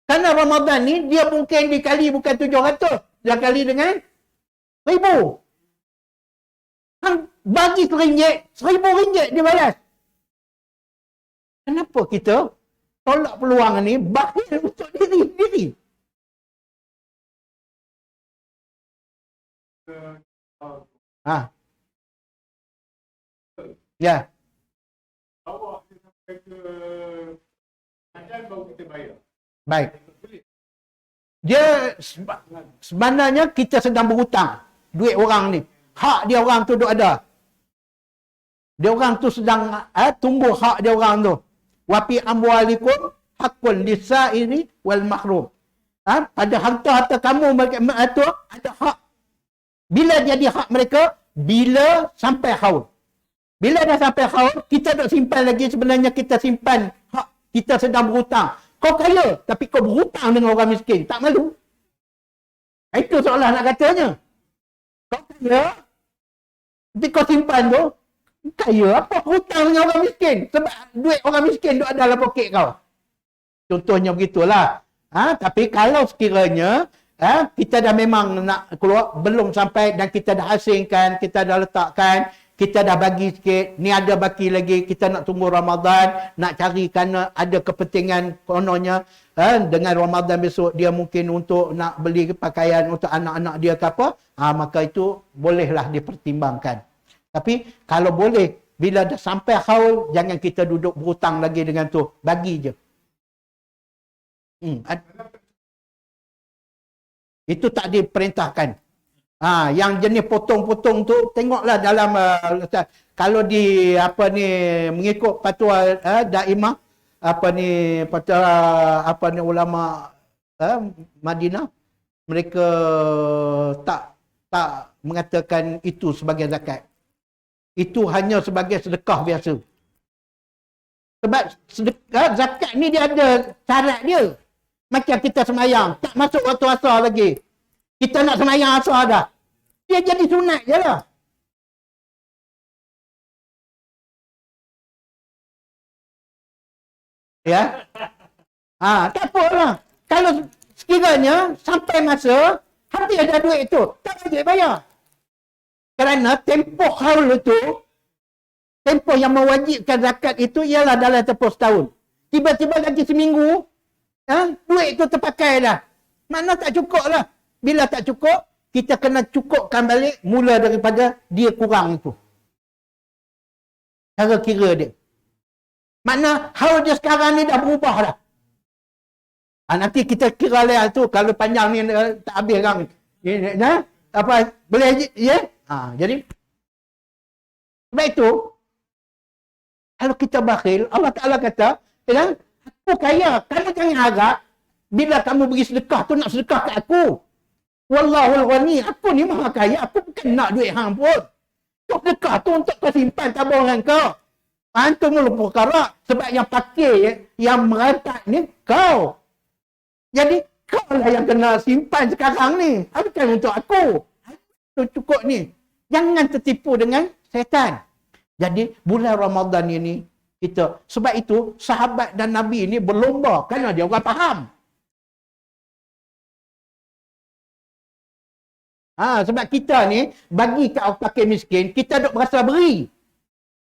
Kerana Ramadan ni, dia mungkin dikali bukan 700. Dia kali dengan 1,000. Hang bagi RM1, RM1,000 dia balas. Kenapa kita tolak peluang ni bakhil untuk diri sendiri? Ya. Awak sampai ke Ramadan baru kita bayar. Baik. Dia sebenarnya kita sedang berhutang duit orang ni. Hak dia orang tu duk ada. Dia orang tu sedang tumbuh hak dia orang tu. Wa fi amwalikum haqqul lisaili wal mahrum. Pada harta-harta kamu tu ada hak. Bila jadi hak mereka? Bila sampai haul. Bila dah sampai haul, kita duk simpan lagi, sebenarnya kita simpan hak, kita sedang berhutang. Kau kaya, tapi kau berhutang dengan orang miskin. Tak malu? Itu seolah nak katanya. Kau kaya, tapi kau simpan tu, kaya apa hutang dengan orang miskin? Sebab duit orang miskin duk ada dalam poket kau. Contohnya begitulah. Tapi kalau sekiranya kita dah memang nak keluar, belum sampai dan kita dah asingkan, kita dah letakkan, kita dah bagi sikit, ni ada baki lagi, kita nak tunggu Ramadan, nak cari kerana ada kepentingan kononnya, dengan Ramadan besok dia mungkin untuk nak beli pakaian untuk anak-anak dia ke apa, maka itu bolehlah dipertimbangkan. Tapi kalau boleh, bila dah sampai haul, jangan kita duduk berhutang lagi dengan tu, bagi je. Itu tak diperintahkan. Yang jenis potong-potong tu tengoklah dalam kalau di mengikut fatwa daimah ulama Madinah, mereka tak mengatakan itu sebagai zakat. Itu hanya sebagai sedekah biasa. Sebab sedekah zakat ni dia ada syarat dia. Macam kita semayang, tak masuk waktu asar lagi. Kita nak semayang asar dah. Dia jadi sunat je lah. Ya. Tak apalah. Kalau sekiranya sampai masa habis ada duit tu, tak wajib bayar. Kerana tempoh haul itu, tempoh yang mewajibkan zakat itu ialah dalam tempoh setahun. Tiba-tiba lagi seminggu, duit tu terpakai dah. Makna tak cukup lah. Bila tak cukup, kita kena cukupkan balik mula daripada dia kurang itu. Cara kira dia. Makna haul dia sekarang ni dah berubah dah. Nanti kita kira lihat tu, kalau panjang ni tak habis kan. Boleh ya? Jadi sebab itu kalau kita bakhil, Allah Taala kata, aku kaya, kamu jangan harap bila kamu beri sedekah tu nak sedekah kat aku. Wallahul ghani, aku ni maha kaya, aku bukan nak duit hang pun. Sedekah tu untuk kau simpan tabungan kau. Antum lupa perkara sebab yang pakai yang merantak ni kau. Jadi kau lah yang kena simpan sekarang ni. Bukan untuk aku. Itu cukup ni. Jangan tertipu dengan syaitan. Jadi bulan Ramadan ini kita, sebab itu sahabat dan Nabi ni berlomba kerana dia orang faham. Sebab kita ni bagi kat orang fakir miskin, kita duk berasa beri.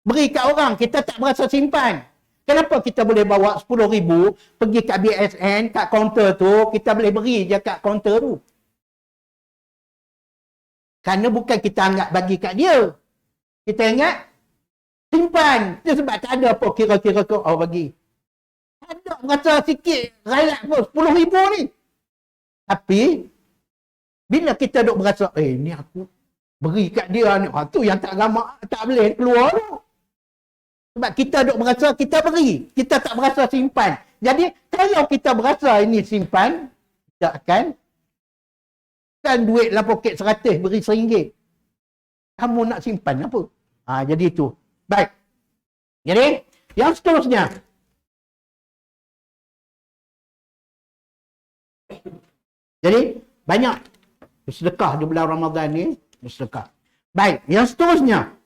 Beri kat orang, kita tak berasa simpan. Kenapa kita boleh bawa 10,000 pergi kat BSN, kat kaunter tu, kita boleh beri je kat kaunter tu. Kerana bukan kita anggap bagi kat dia. Kita ingat simpan. Itu sebab tak ada apa kira-kira kau bagi. Ada berasa sikit rakyat pun 10,000 ni. Tapi bila kita duk berasa, ni aku beri kat dia ni, tu yang tak lama tak boleh keluar tu. Sebab kita duk berasa kita beri, kita tak berasa simpan. Jadi kalau kita berasa ini simpan, kita akan kan duit dalam poket 100 beri RM1. Kamu nak simpan apa? Jadi itu. Baik. Jadi yang seterusnya. Jadi banyak bersedekah di bulan Ramadan ni, bersedekah. Baik, yang seterusnya.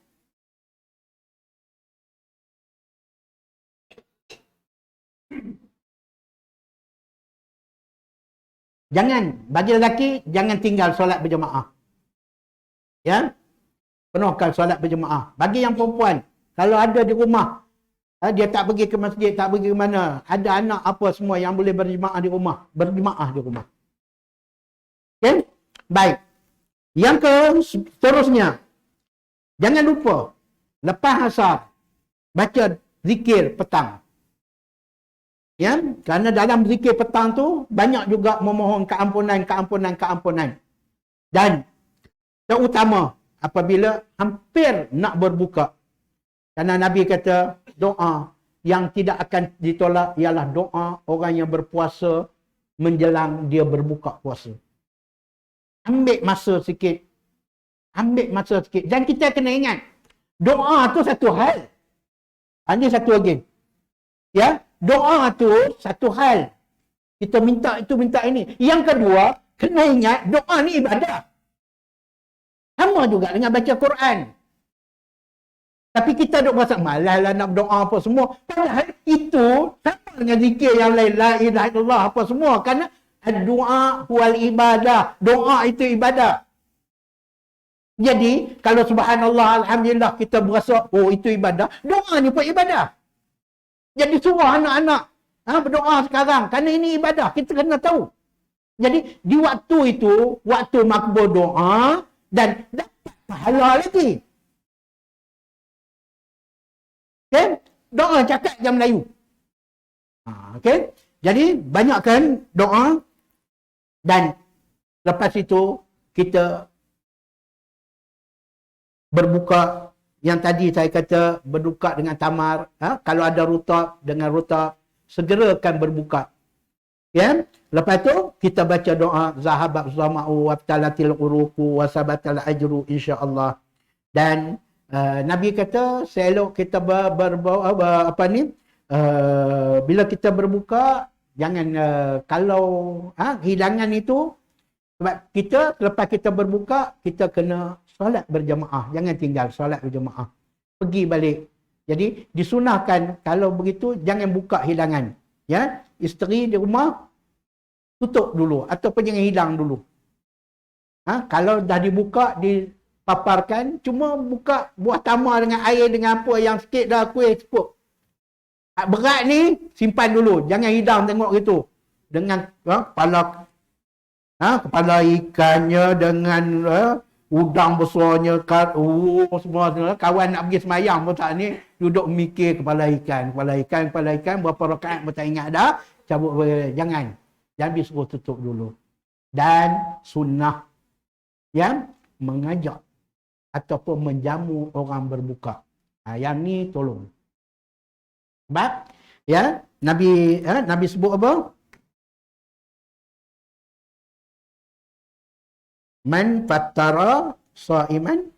Jangan, bagi lelaki, jangan tinggal solat berjemaah. Ya? Penuhkan solat berjemaah. Bagi yang perempuan, kalau ada di rumah, dia tak pergi ke masjid, tak pergi ke mana, ada anak apa semua yang boleh berjemaah di rumah. Berjemaah di rumah. Okay? Baik. Yang seterusnya, jangan lupa, lepas asar, baca zikir petang. Ya, kerana dalam zikir petang tu banyak juga memohon keampunan. Dan terutama apabila hampir nak berbuka. Kerana Nabi kata doa yang tidak akan ditolak ialah doa orang yang berpuasa menjelang dia berbuka puasa. Ambil masa sikit. Dan kita kena ingat, doa tu satu hal. Ini satu lagi. Ya, doa tu satu hal. Kita minta itu, minta ini. Yang kedua, kena ingat doa ni ibadah. Sama juga dengan baca Quran. Tapi kita duk rasa malas lah nak berdoa apa semua. Padahal itu sama dengan zikir yang lain. La ilaha illallah apa semua. Kerana doa wal ibadah. Doa itu ibadah. Jadi, kalau subhanallah, alhamdulillah, kita berasa, oh itu ibadah. Doa ni pun ibadah. Jadi suruh anak-anak berdoa sekarang. Kerana ini ibadah. Kita kena tahu. Jadi di waktu itu, waktu makbul doa dan dapat pahala lagi. Okay? Doa cakap jam Melayu. Okay? Jadi banyakkan doa, dan lepas itu kita berbuka. Yang tadi saya kata berbuka dengan tamar, kalau ada rutab dengan rutab, segerakan berbuka. Ya, lepas tu kita baca doa zahabat zama'u wabtalatil uruqu wasabatal ajru insya-Allah. Dan Nabi kata selok kita bila kita berbuka, jangan kalau hidangan itu, sebab kita lepas kita berbuka kita kena solat berjamaah, jangan tinggal solat berjamaah, pergi balik. Jadi disunahkan kalau begitu jangan buka hidangan, ya. Isteri di rumah tutup dulu ataupun jangan hilang dulu. Kalau dah dibuka, dipaparkan, cuma buka buah tamar dengan air dengan apa yang sikit dah, kuih cukup. Berat ni simpan dulu, jangan hidang tengok gitu. Dengan kepala ikannya, dengan udang besarnya, semua kawan nak pergi semayang pun tak ni, duduk mikir kepala ikan, berapa rakaat pun tak ingat dah, cabut, jangan disuruh tutup dulu. Dan sunnah yang mengajak ataupun menjamu orang berbuka. Yang ni tolong. Sebab ya Nabi sebut apa? Man fattara sha'iman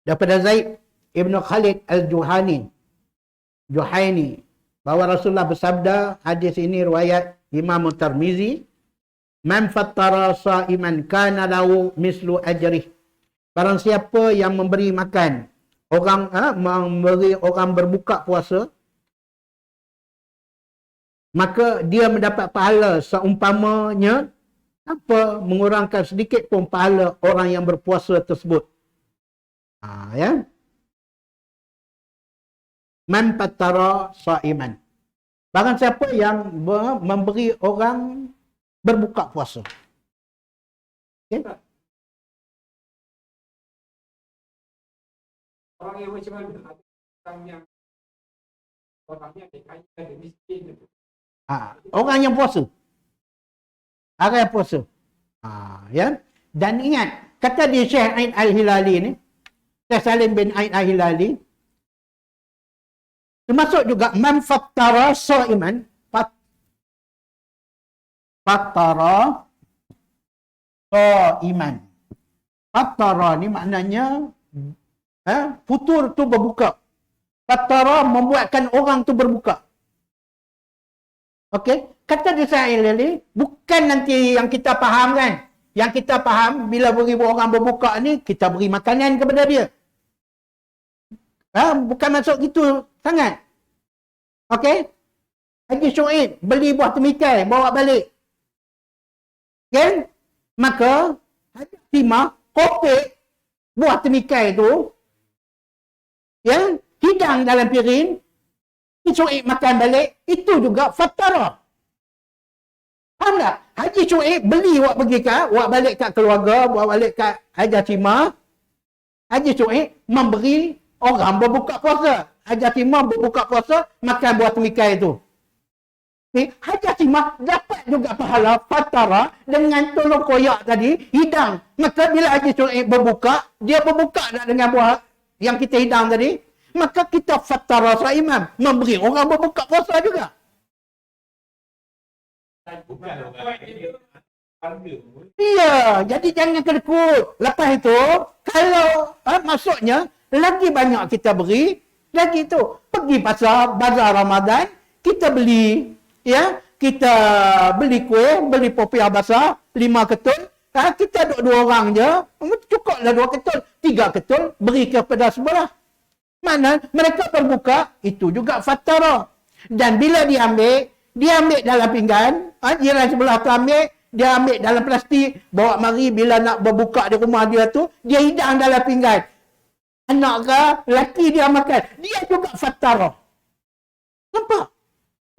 daripada Zaid Ibn Khalid Al-Juhani bahawa Rasulullah bersabda, hadis ini riwayat Imam Tirmizi, man fattara sha'iman kana lahu mislu ajrih. Barang siapa yang memberi makan memberi orang berbuka puasa, maka dia mendapat pahala seumpamanya tanpa mengurangkan sedikit pun pahala orang yang berpuasa tersebut. Ya. Man fattara sha'iman. Barang siapa yang memberi orang berbuka puasa. Okay? Orang yang macam mana? Orang yang ada miskin. Orang yang puasa. Orang yang puasa. Ya. Dan ingat, kata di Syekh Ain Al-Hilali ni, Syekh Salim bin Ain Al-Hilali, termasuk juga man fattara sha'iman, fattara sha'iman. Fattara ni maknanya futur tu berbuka. Fattara membuatkan orang tu berbuka. Okey, kata dia Sa'il ni, bukan nanti yang kita faham kan. Yang kita faham bila beri orang berbuka ni, kita beri makanan kepada dia. Bukan maksud gitu sangat. Okey? Haji Syuib beli buah temikai, bawa balik. Kan? Maka Haji Timah kopek buah temikai tu, ya, hidang dalam piring, Syuib makan balik, itu juga fattara. Faham tak? Haji Syuib beli awak pergi awak balik kat keluarga, awak balik kat Haji Timah. Haji Syuib memberi orang berbuka puasa. Haji Timah berbuka puasa, makan buah temikai itu. Haji Timah dapat juga pahala fattara dengan tolong koyak tadi, hidang. Maka bila Haji Syuib berbuka, dia berbuka tak dengan buah yang kita hidang tadi, maka kita fattara sha'iman, memberi orang berbuka puasa juga. Ya, jadi jangan kedekut. Lepas itu, kalau maksudnya lagi banyak kita beri, lagi tu pergi pasar, bazar Ramadan, kita beli, ya, kita beli kuih, beli popiah basah 5 ketul, kita duduk 2 orang je, cukuplah 2 ketul, 3 ketul, beri kepada sebelah. Mana mereka berbuka, itu juga fattara. Dan bila diambil dalam pinggan, jiran sebelah tu ambil, dia ambil dalam plastik, bawa mari bila nak berbuka di rumah dia tu, dia hidang dalam pinggan. Anak ke, lelaki dia makan, dia juga fattara. Nampak?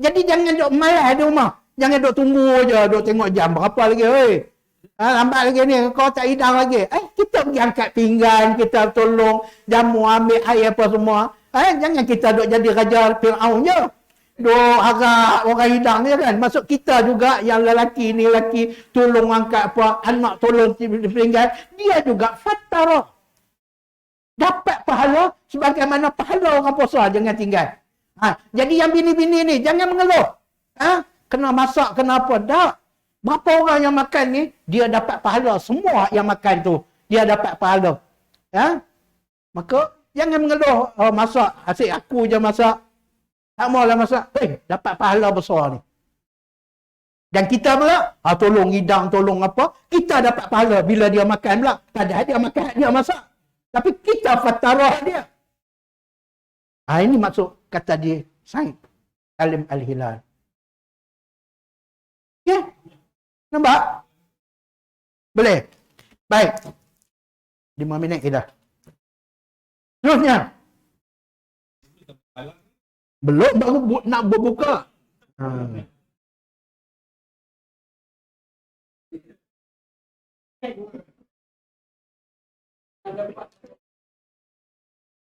Jadi jangan duduk malas di rumah. Jangan duduk tunggu je, duduk tengok jam berapa lagi. Lambat lagi ni, kau tak hidang lagi. Kita pergi angkat pinggan, kita tolong jamu, ambil air apa semua. Jangan kita duk jadi raja Fir'aun je. Duk harap orang hidang je kan. Maksud kita juga yang lelaki ni, lelaki tolong angkat apa, anak tolong pinggan. Dia juga fatarah. Dapat pahala sebagaimana pahala orang puasa, jangan tinggal. Jadi yang bini-bini ni, jangan mengeluh. Kena masak, kena apa. Tak. Berapa orang yang makan ni, dia dapat pahala. Semua yang makan tu, dia dapat pahala. Maka, jangan mengeluh. Masak, asyik aku je masak. Tak maulah masak. Dapat pahala besar ni. Dan kita pula, tolong hidang, tolong apa. Kita dapat pahala bila dia makan pula. Padahal dia makan, dia masak. Tapi kita fatarah dia. Ini maksud kata dia, Said Salim Al-Hilal. Ya? Nampak? Boleh? Baik. 5 minit dah. Terusnya. Belum baru nak berbuka.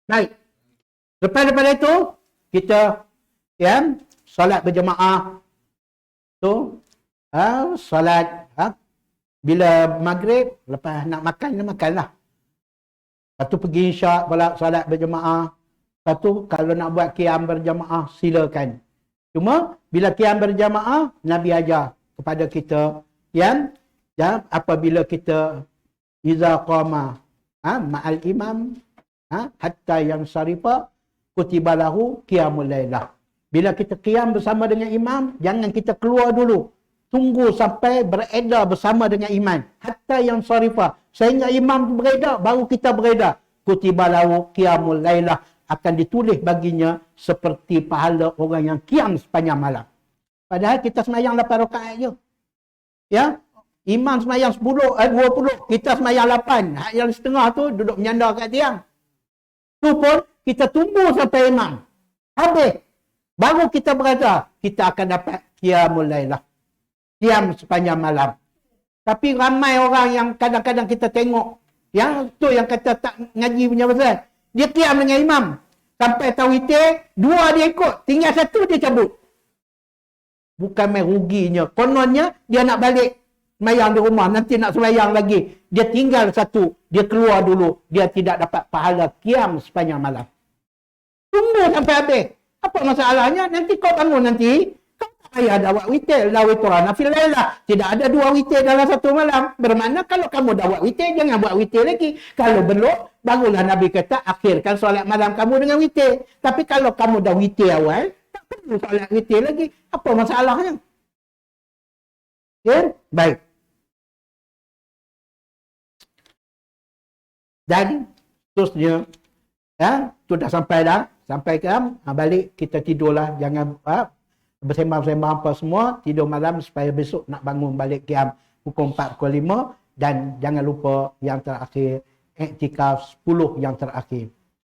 Baik. Lepas daripada itu, kita solat berjemaah. Tu solat bila maghrib, lepas nak makan, dia makanlah. Lepas tu pergi isyak, solat berjemaah. Lepas tu kalau nak buat qiyam berjemaah, silakan. Cuma bila qiyam berjemaah, Nabi ajar kepada kita apabila kita iza qama ma'al imam hatta yang syarifa kutiba lahu qiyamul lailah. Bila kita qiyam bersama dengan imam, jangan kita keluar dulu. Tunggu sampai beredar bersama dengan imam. Hatta yang syarifa. Sehingga imam beredar, baru kita beredar. Kutiba lahu qiyamul lailah. Akan ditulis baginya seperti pahala orang yang qiyam sepanjang malam. Padahal kita semayang 8 rakaat je. Ya? Imam semayang 20, kita semayang 8. Yang setengah tu duduk menyandar kat tiang. Tu pun kita tunggu sampai imam habis. Baru kita berada, kita akan dapat qiyamul lailah. Qiyam sepanjang malam. Tapi ramai orang yang kadang-kadang kita tengok, yang tu yang kata tak ngaji punya pasal. Dia qiyam dengan imam. Sampai tawitir, 2 dia ikut. Tinggal 1 dia cabut. Bukan main ruginya. Kononnya dia nak balik semayang di rumah. Nanti nak semayang lagi. Dia tinggal 1. Dia keluar dulu. Dia tidak dapat pahala qiyam sepanjang malam. Tunggu sampai habis. Apa masalahnya? Nanti kau bangun nanti. Kau tak payah dah buat witir. Dah witrana fil lailah. Tidak ada 2 witir dalam 1 malam. Bermakna kalau kamu dah buat witir, jangan buat witir lagi. Kalau belum, barulah Nabi kata, akhirkan solat malam kamu dengan witir. Tapi kalau kamu dah witir awal, tak perlu solat witir lagi. Apa masalahnya? Ya? Baik. Dan terusnya, tu dah sampai dah. Sampai ke balik, kita tidurlah. Jangan bersembang-sembang apa semua. Tidur malam supaya besok nak bangun balik qiyam pukul 4, pukul 5. Dan jangan lupa yang terakhir, iktikaf 10 yang terakhir.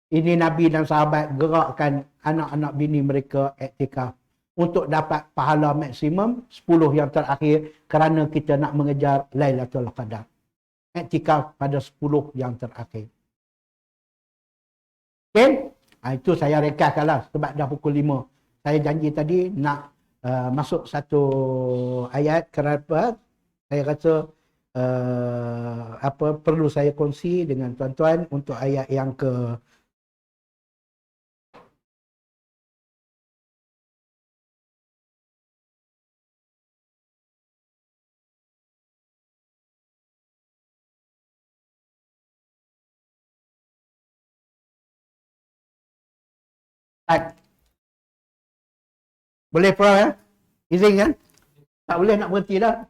Ini Nabi dan sahabat gerakkan anak-anak bini mereka iktikaf. Untuk dapat pahala maksimum 10 yang terakhir. Kerana kita nak mengejar Lailatul Qadar. Iktikaf pada 10 yang terakhir. Okay? Itu saya rekaskanlah sebab dah pukul 5. Saya janji tadi nak masuk satu ayat kerana saya rasa perlu saya kongsi dengan tuan-tuan untuk ayat yang ke boleh Prof ya? Izin kan? Tak boleh nak berhenti dah.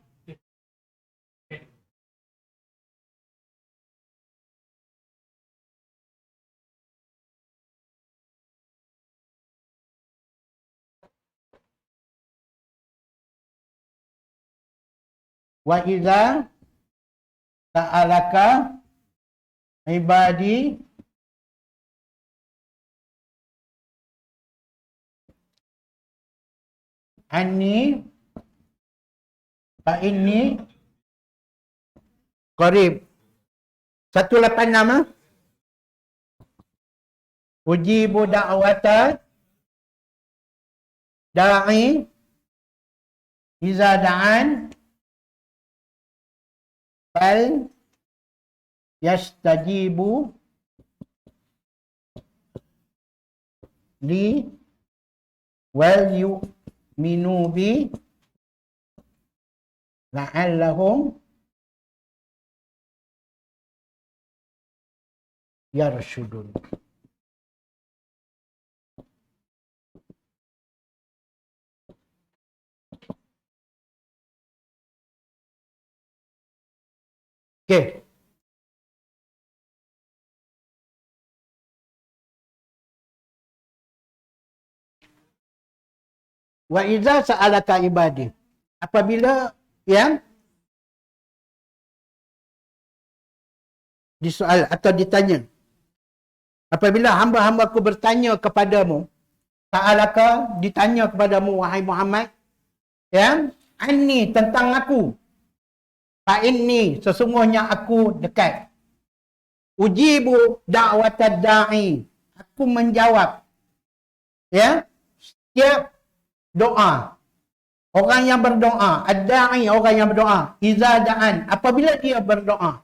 Wa iza ta'alaka ibadi anni fa inni Qarib. 186. Ujibu da'wata da'i iza da'an fal yastajibu li wal yu'minu bi la'allahum yarshudun. Okey. Wa idza sa'alaka ibadi. Apabila yang disoal atau ditanya. Apabila hamba-hambaku bertanya kepadamu, sa'alaka, ditanya kepadamu wahai Muhammad, ya, anni, tentang aku. Fa'inni, sesungguhnya aku dekat. Ujibu da'watad da'i. Aku menjawab. Ya, setiap doa. Orang yang berdoa. Ad-da'i, orang yang berdoa. Iza da'an, apabila dia berdoa.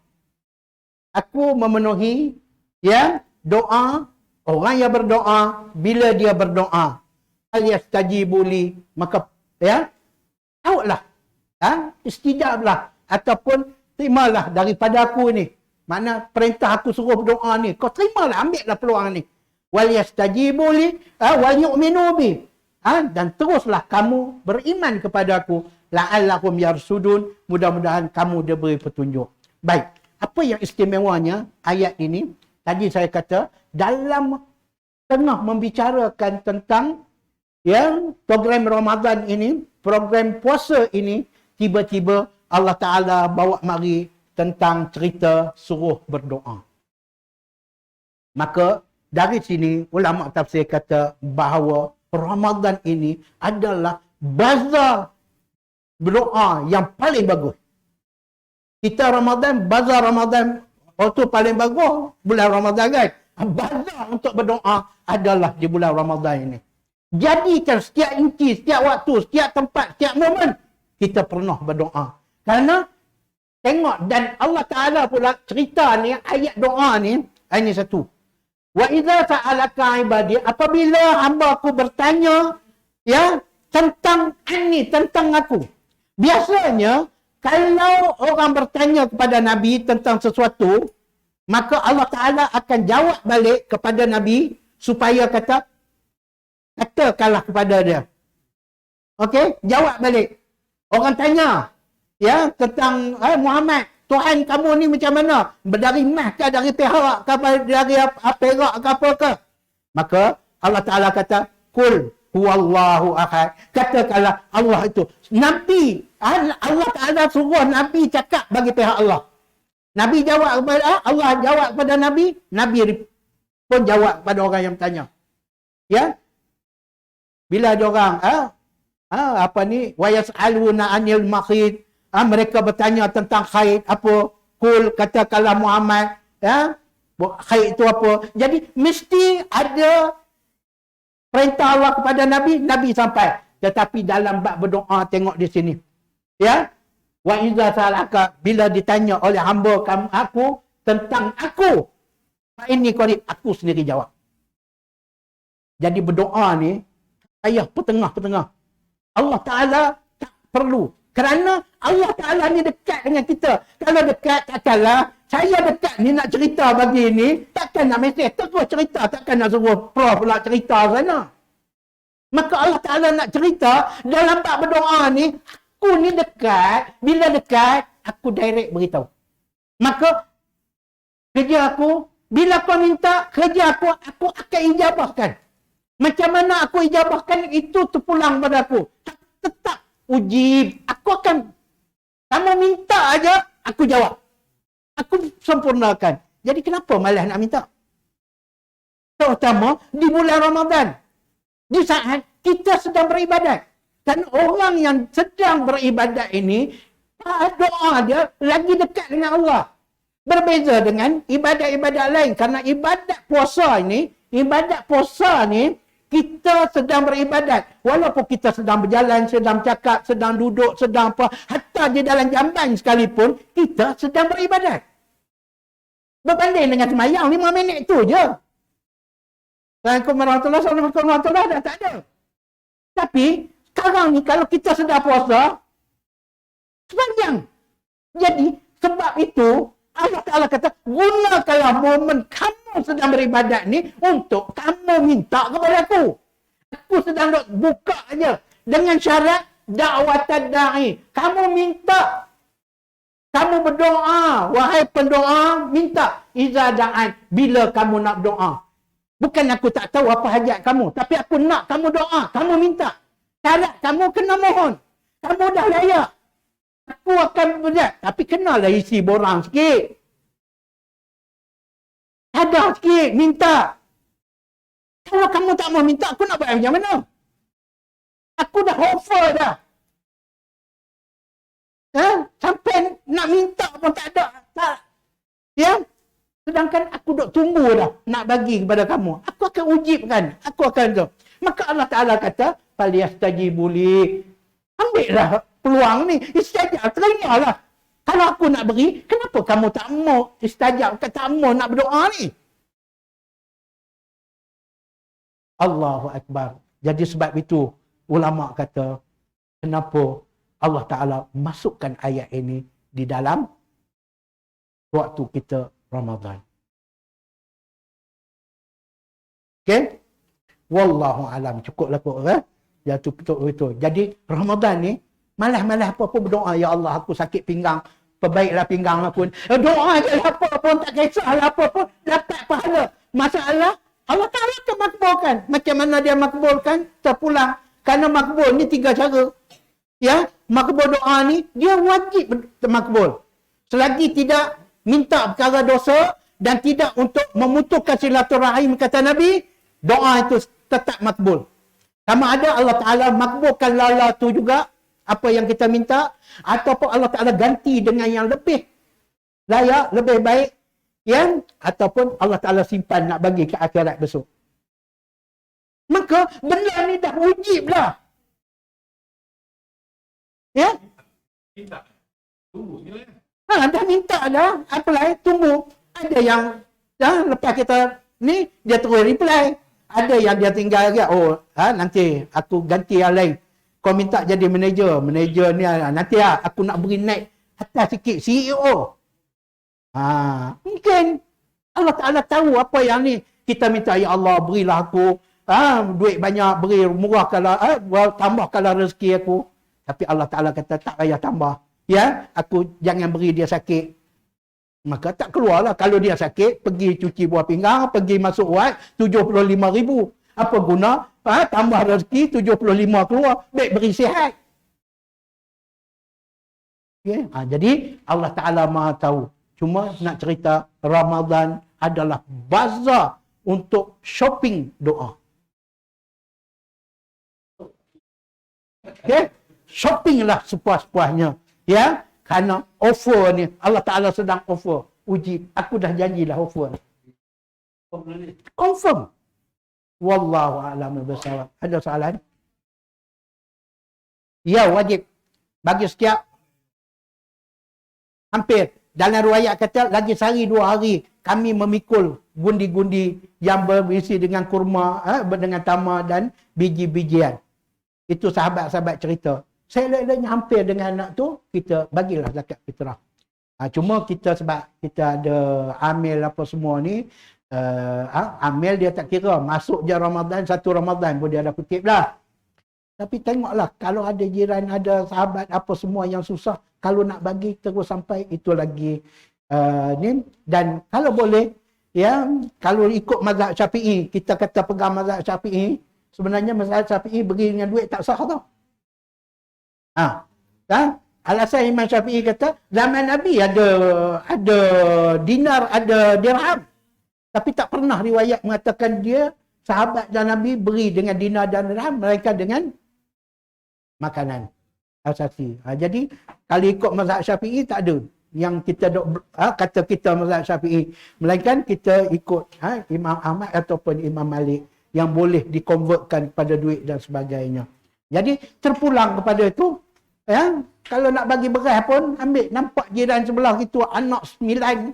Aku memenuhi, ya, doa orang yang berdoa bila dia berdoa. Al-yastajibu li, maka, ya, tahulah. Istijablah. Ataupun terimalah daripada aku ni. Makna perintah aku suruh berdoa ni. Kau terimalah, ambillah peluang ni. Wal yastajibu li wal yu'minu bi. Dan teruslah kamu beriman kepada aku. La'allakum yarsudun. Mudah-mudahan kamu diberi petunjuk. Baik. Apa yang istimewanya ayat ini? Tadi saya kata, dalam tengah membicarakan tentang yang program Ramadan ini, program puasa ini, tiba-tiba Allah Ta'ala bawa mari tentang cerita suruh berdoa. Maka dari sini ulama tafsir kata bahawa Ramadan ini adalah bazar berdoa yang paling bagus. Kita Ramadan, bazar Ramadan waktu paling bagus bulan Ramadan kan. Bazar untuk berdoa adalah di bulan Ramadan ini. Jadikan setiap inci, setiap waktu, setiap tempat, setiap momen kita pernah berdoa. Kerana tengok, dan Allah Ta'ala pula cerita ni, ayat doa ni, ini satu. Wa idza sa'alaka ibadi, apabila hamba aku bertanya, ya, tentang ini, tentang aku. Biasanya, kalau orang bertanya kepada Nabi tentang sesuatu, maka Allah Ta'ala akan jawab balik kepada Nabi supaya katakanlah kepada dia. Okey, jawab balik. Orang tanya, ya, tentang Muhammad, Tuhan kamu ni macam mana? Dari emas ke, dari perak ke, dari perak ke apa ke? Maka Allah Ta'ala kata, Kul huwallahu ahad. Katakanlah Allah itu. Nabi, Allah Ta'ala suruh Nabi cakap bagi pihak Allah. Nabi jawab kepada Allah, jawab kepada Nabi, Nabi pun jawab kepada orang yang bertanya. Ya? Bila ada orang, apa ni, wa yas'aluna 'anil mahid, mereka bertanya tentang haid, apa? Kul, katakanlah Muhammad, ya? Haid itu apa? Jadi mesti ada perintah Allah kepada Nabi, Nabi sampai. Tetapi dalam bab berdoa, tengok di sini. Ya? Wa iza salaka, bila ditanya oleh hamba kamu aku tentang aku, ini qarib, aku sendiri jawab. Jadi berdoa ni, ayah petengah-petengah. Allah Ta'ala tak perlu. Kerana Allah Ta'ala ni dekat dengan kita. Kalau dekat, takkanlah saya dekat ni nak cerita bagi ni, takkan nak mesej terus cerita, takkan nak suruh prof pula cerita sana. Maka Allah Ta'ala nak cerita, dalam bab berdoa ni, aku ni dekat, bila dekat, aku direct beritahu. Maka, kerja aku, bila kau minta kerja aku akan ijabahkan. Macam mana aku ijabahkan, itu terpulang pada aku. Tetap ujib, aku akan, kamu minta aja, aku jawab. Aku sempurnakan. Jadi kenapa malah nak minta? Terutama di bulan Ramadan. Di saat kita sedang beribadat. Dan orang yang sedang beribadat ini, Doa dia lagi dekat dengan Allah. Berbeza dengan ibadat-ibadat lain. Kerana ibadat puasa ni, kita sedang beribadat. Walaupun kita sedang berjalan, sedang bercakap, sedang duduk, sedang apa. Hatta di dalam jamban sekalipun, kita sedang beribadat. Berbanding dengan semayang 5 minit tu je. Assalamualaikum warahmatullahi wabarakatuh dah tak ada. Tapi, sekarang ni kalau kita sedang puasa, sepanjang. Jadi, sebab itu, Allah Ta'ala kata, gunakanlah momen kamu sedang beribadat ni untuk kamu minta kepada aku. Aku sedang buka aja dengan syarat da'watan da'i. Kamu minta. Kamu berdoa. Wahai pendoa, minta. Iza da'an. Bila kamu nak doa. Bukan aku tak tahu apa hajat kamu. Tapi aku nak kamu doa. Kamu minta. Syarat kamu kena mohon. Kamu dah layak. Aku akan berjat. Tapi kenalah isi borang sikit. Ada sikit. Minta. Kalau kamu tak mau minta, aku nak buat macam mana? Aku dah offer dah. Sampai nak minta pun tak ada. Tak. Ya? Sedangkan aku duk tunggu dah nak bagi kepada kamu. Aku akan ujibkan. Aku akan tu. Maka Allah Ta'ala kata, "Falyastajibu li." Ambillah peluang ni. Istajab, terimalah. Kalau aku nak beri, kenapa kamu tak mau istajab, tak mau nak berdoa ni? Allahu Akbar. Jadi sebab itu, ulama kata, kenapa Allah Ta'ala masukkan ayat ini di dalam waktu kita Ramadan. Okey? Wallahu alam. Cukuplah kot. Ya, betul. Jadi Ramadan ni, malah-malah apa-apa berdoa. Ya Allah, aku sakit pinggang. Perbaiklah pinggang aku. Doa je lah apa pun. Tak kisahlah apa pun. Dapat pahala. Masalah, Allah Ta'ala akan makbulkan. Macam mana dia makbulkan? Terpulang. Kerana makbul ni 3 cara. Ya, makbul doa ni, dia wajib makbul. Selagi tidak minta perkara dosa dan tidak untuk memutuskan silaturahim, kata Nabi, doa itu tetap makbul. Sama ada Allah Ta'ala makbulkan lala tu juga, apa yang kita minta, ataupun Allah Ta'ala ganti dengan yang lebih layak, lebih baik, ya, ataupun Allah Ta'ala simpan nak bagi ke akhirat besok. Maka benda ni dah wajib lah. Ya? Minta. Tunggu je lah. Dah minta dah. Apply, tunggu. Ada yang lepas kita ni, dia terus reply. Ada yang dia tinggal lagi. Nanti aku ganti yang lain. Kau minta jadi manager. Manager ni, nanti aku nak beri naik atas sikit. CEO. Mungkin Allah Ta'ala tahu apa yang ni. Kita minta, ya Allah, berilah aku duit banyak, beri murahkanlah, tambahkanlah rezeki aku. Tapi Allah Ta'ala kata, tak payah tambah. Ya, aku jangan beri dia sakit. Maka tak keluarlah. Kalau dia sakit, pergi cuci buah pinggang, pergi masuk wad, 75,000. Apa guna? Tambah rezeki, 75 keluar. Baik beri sihat. Okay? Jadi, Allah Ta'ala Maha tahu. Cuma nak cerita, Ramadan adalah bazar untuk shopping doa. Okay? Shoppinglah sepuas-puasnya. Ya, kerana offer ni, Allah Ta'ala sedang offer. Uji, aku dah janjilah offer. Confirm. Wallahu a'lam bishawab. Ada soalan? Ya, wajib. Bagi setiap, hampir. Dalam riwayat kata, lagi sehari 2 hari, kami memikul gundi-gundi yang berisi dengan kurma, dengan tamar dan biji-bijian. Itu sahabat-sahabat cerita. Selek-leknya hampir dengan anak tu, kita bagilah zakat fitrah. Cuma kita sebab kita ada amil apa semua ni, amil dia tak kira. Masuk je Ramadan, 1 Ramadan pun dia dah kutip lah. Tapi tengoklah, kalau ada jiran, ada sahabat apa semua yang susah, kalau nak bagi terus sampai, itu lagi ni. Dan kalau boleh, ya, kalau ikut mazhab Syafi'i, kita kata pegang mazhab Syafi'i, sebenarnya mazhab Syafi'i beri dengan duit tak sah tau. Alasan Imam Syafi'i kata, zaman Nabi ada dinar, ada dirham. Tapi tak pernah riwayat mengatakan dia, sahabat dan Nabi beri dengan dinar dan dirham, mereka dengan makanan. asasi. Jadi kalau ikut mazhab Syafi'i tak ada yang kita kata kita mazhab Syafi'i, melainkan kita ikut Imam Ahmad ataupun Imam Malik yang boleh dikonvertkan pada duit dan sebagainya. Jadi terpulang kepada itu, kalau nak bagi beras pun ambil, nampak jiran sebelah itu anak 9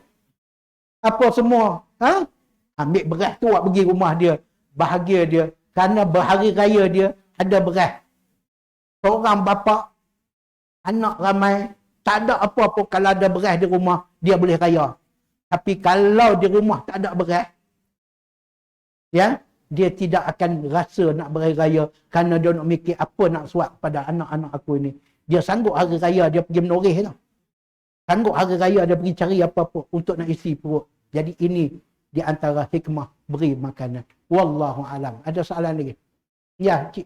apa semua, ambil beras tu awak pergi rumah dia, bahagia dia kerana berhari raya dia ada beras. Seorang bapa anak ramai, tak ada apa-apa, kalau ada beras di rumah dia boleh raya. Tapi kalau di rumah tak ada beras, dia tidak akan rasa nak beraya kerana dia nak mikir apa nak suap pada anak-anak aku ini. Dia sanggup hari raya dia pergi menoreh tau. Sanggup hari raya dia pergi cari apa-apa untuk nak isi perut. Jadi ini di antara hikmah beri makanan. Wallahu alam. Ada soalan lagi? Ya, cik.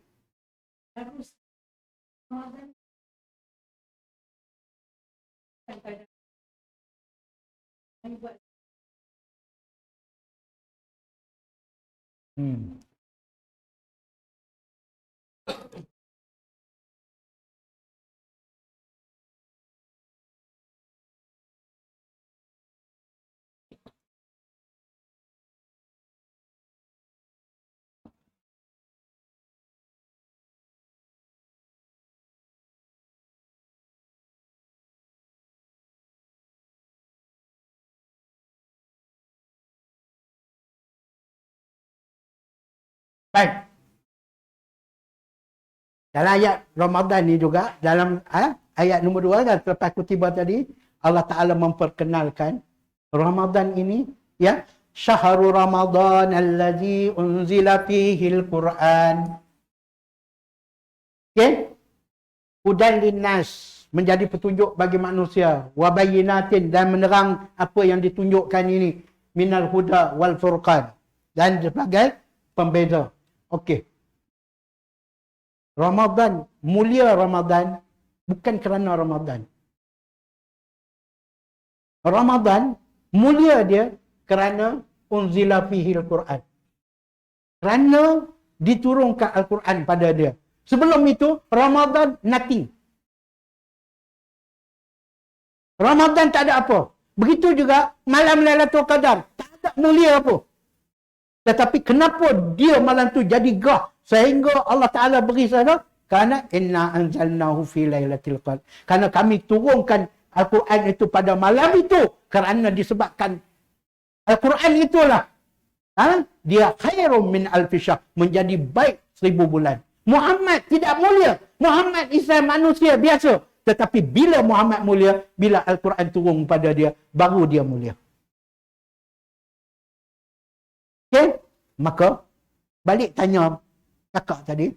Baik. Dalam ayat Ramadan ni juga, dalam ayat nombor 2 kan, selepas kutiba tadi, Allah Ta'ala memperkenalkan Ramadan ini, Syahrul Ramadan allazi unzila fihi al-Quran. Okay? Hudan linnas, menjadi petunjuk bagi manusia. Wa bayyinatin, dan menerang apa yang ditunjukkan ini. Minal huda wal furqan. Dan sebagai pembeza. Okey. Ramadan, mulia Ramadan bukan kerana Ramadan. Ramadan mulia dia kerana unzila fihi al-Quran. Kerana diturunkan Al-Quran pada dia. Sebelum itu Ramadan nothing. Ramadan tak ada apa. Begitu juga malam Lailatul Qadar, tak ada mulia apa. Tetapi kenapa dia malam tu jadi gah sehingga Allah Ta'ala beri sana? Kerana inna anzalnahu fi lailatul qadar. Kerana kami turunkan Al-Quran itu pada malam itu. Kerana disebabkan Al-Quran itulah dia khairum min alfi syahr, menjadi baik 1000 bulan. Muhammad tidak mulia. Muhammad Islam manusia biasa. Tetapi bila Muhammad mulia, bila Al-Quran turun pada dia, baru dia mulia. Okay? Maka balik tanya kakak tadi,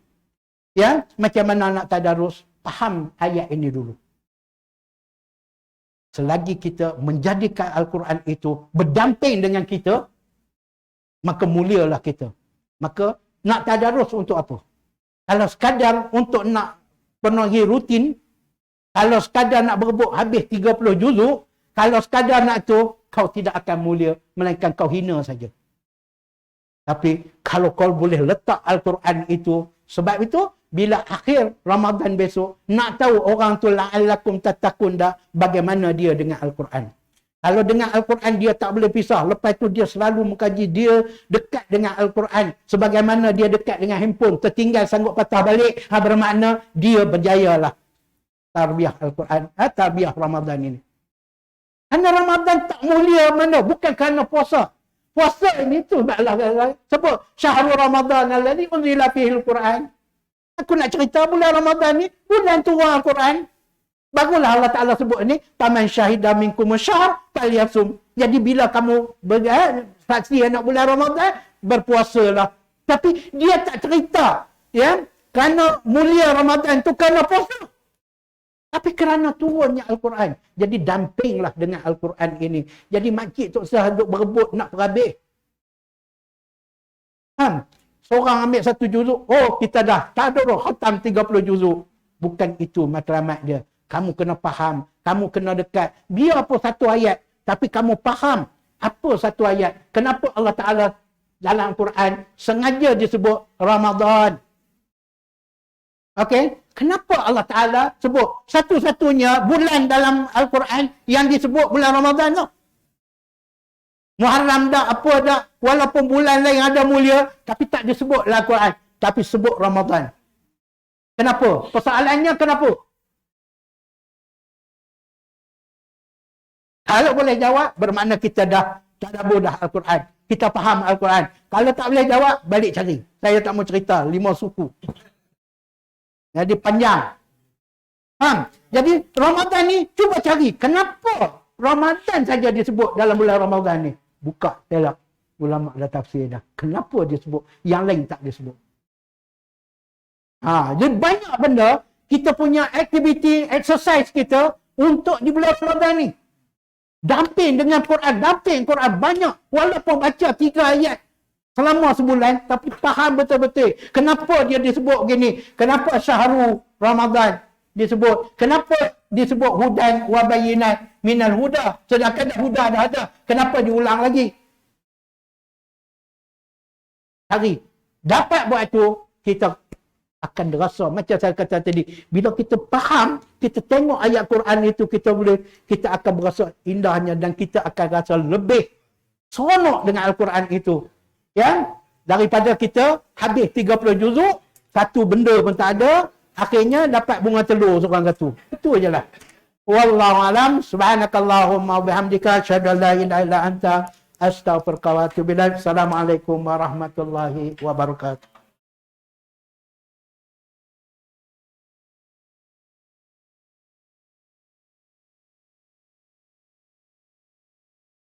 macam mana nak tadarus, faham ayat ini dulu. Selagi kita menjadikan Al-Quran itu berdamping dengan kita, maka mulialah kita. Maka nak tadarus untuk apa? Kalau sekadar untuk nak penuhi rutin, kalau sekadar nak berebut habis 30 juzuk, kalau sekadar nak tu, kau tidak akan mulia, melainkan kau hina saja. Tapi kalau kau boleh letak Al-Quran itu, sebab itu bila akhir Ramadan besok, nak tahu orang tu la'allakum tattaqun dah, bagaimana dia dengan Al-Quran. Kalau dengan Al-Quran dia tak boleh pisah, lepas tu dia selalu mengkaji, dia dekat dengan Al-Quran sebagaimana dia dekat dengan handphone, tertinggal sanggup patah balik, bermakna dia berjayalah tarbiyah Al-Quran, tarbiyah Ramadan ini. Kerana Ramadan tak mulia mana, bukan kerana puasa. Puasa ini tu sebut syahrul Ramadan allazi unzila fihi al-Quran. Aku nak cerita bulan Ramadan ni, bulan turun Al-Quran. Barulah Allah Ta'ala sebut ni, taman syahida minkum syahr falyasum. Jadi bila kamu saksi anak bulan Ramadan, berpuasalah. Tapi dia tak cerita, kerana mulia Ramadan tu kerana puasa. Tapi kerana turunnya Al-Quran. Jadi dampinglah dengan Al-Quran ini. Jadi makcik tak usah duk berebut nak perhabis. Seorang ambil 1 juzuk. Oh, kita dah. Tak ada dah. Khatam 30 juzuk. Bukan itu matlamat dia. Kamu kena faham. Kamu kena dekat. Biar apa satu ayat. Tapi kamu faham. Apa satu ayat. Kenapa Allah Ta'ala dalam Al-Quran sengaja disebut Ramadan. Okey? Kenapa Allah Ta'ala sebut satu-satunya bulan dalam Al-Quran yang disebut bulan Ramadan tu? Muharram dah, apa dah, walaupun bulan lain ada mulia, tapi tak disebut dalam Al-Quran, tapi sebut Ramadan. Kenapa? Persoalannya kenapa? Kalau boleh jawab, bermakna kita dah tadabbur dah Al-Quran. Kita faham Al-Quran. Kalau tak boleh jawab, balik cari. Saya tak mau cerita 5 suku. Jadi panjang. Faham? Jadi Ramadan ni cuba cari. Kenapa Ramadan saja disebut dalam bulan Ramadan ni? Buka telak. Ulama dah tafsir dah. Kenapa disebut? Yang lain tak disebut. Jadi banyak benda kita punya aktiviti, exercise kita untuk di bulan Ramadan ni. Damping dengan Quran. Damping Quran banyak. Walaupun baca 3 ayat selama sebulan, tapi faham betul-betul. Kenapa dia disebut gini? Kenapa Syahrul Ramadan disebut? Kenapa disebut hudan wa bayyinat minal huda? Sedangkan huda dah ada. Kenapa diulang lagi? Hari. Dapat buat itu, kita akan rasa. Macam saya kata tadi, bila kita faham, kita tengok ayat Quran itu, kita akan berasa indahnya dan kita akan rasa lebih seronok dengan Al-Quran itu. Ya, daripada kita habis 30 juzuk, satu benda pun tak ada, akhirnya dapat bunga telur seorang satu. Itu ajalah. Wallahu alam, subhanakallahumma bihamdika asyhadu an la ilaha illa anta astaghfiruka wa atubu ilaik. Assalamualaikum warahmatullahi wabarakatuh.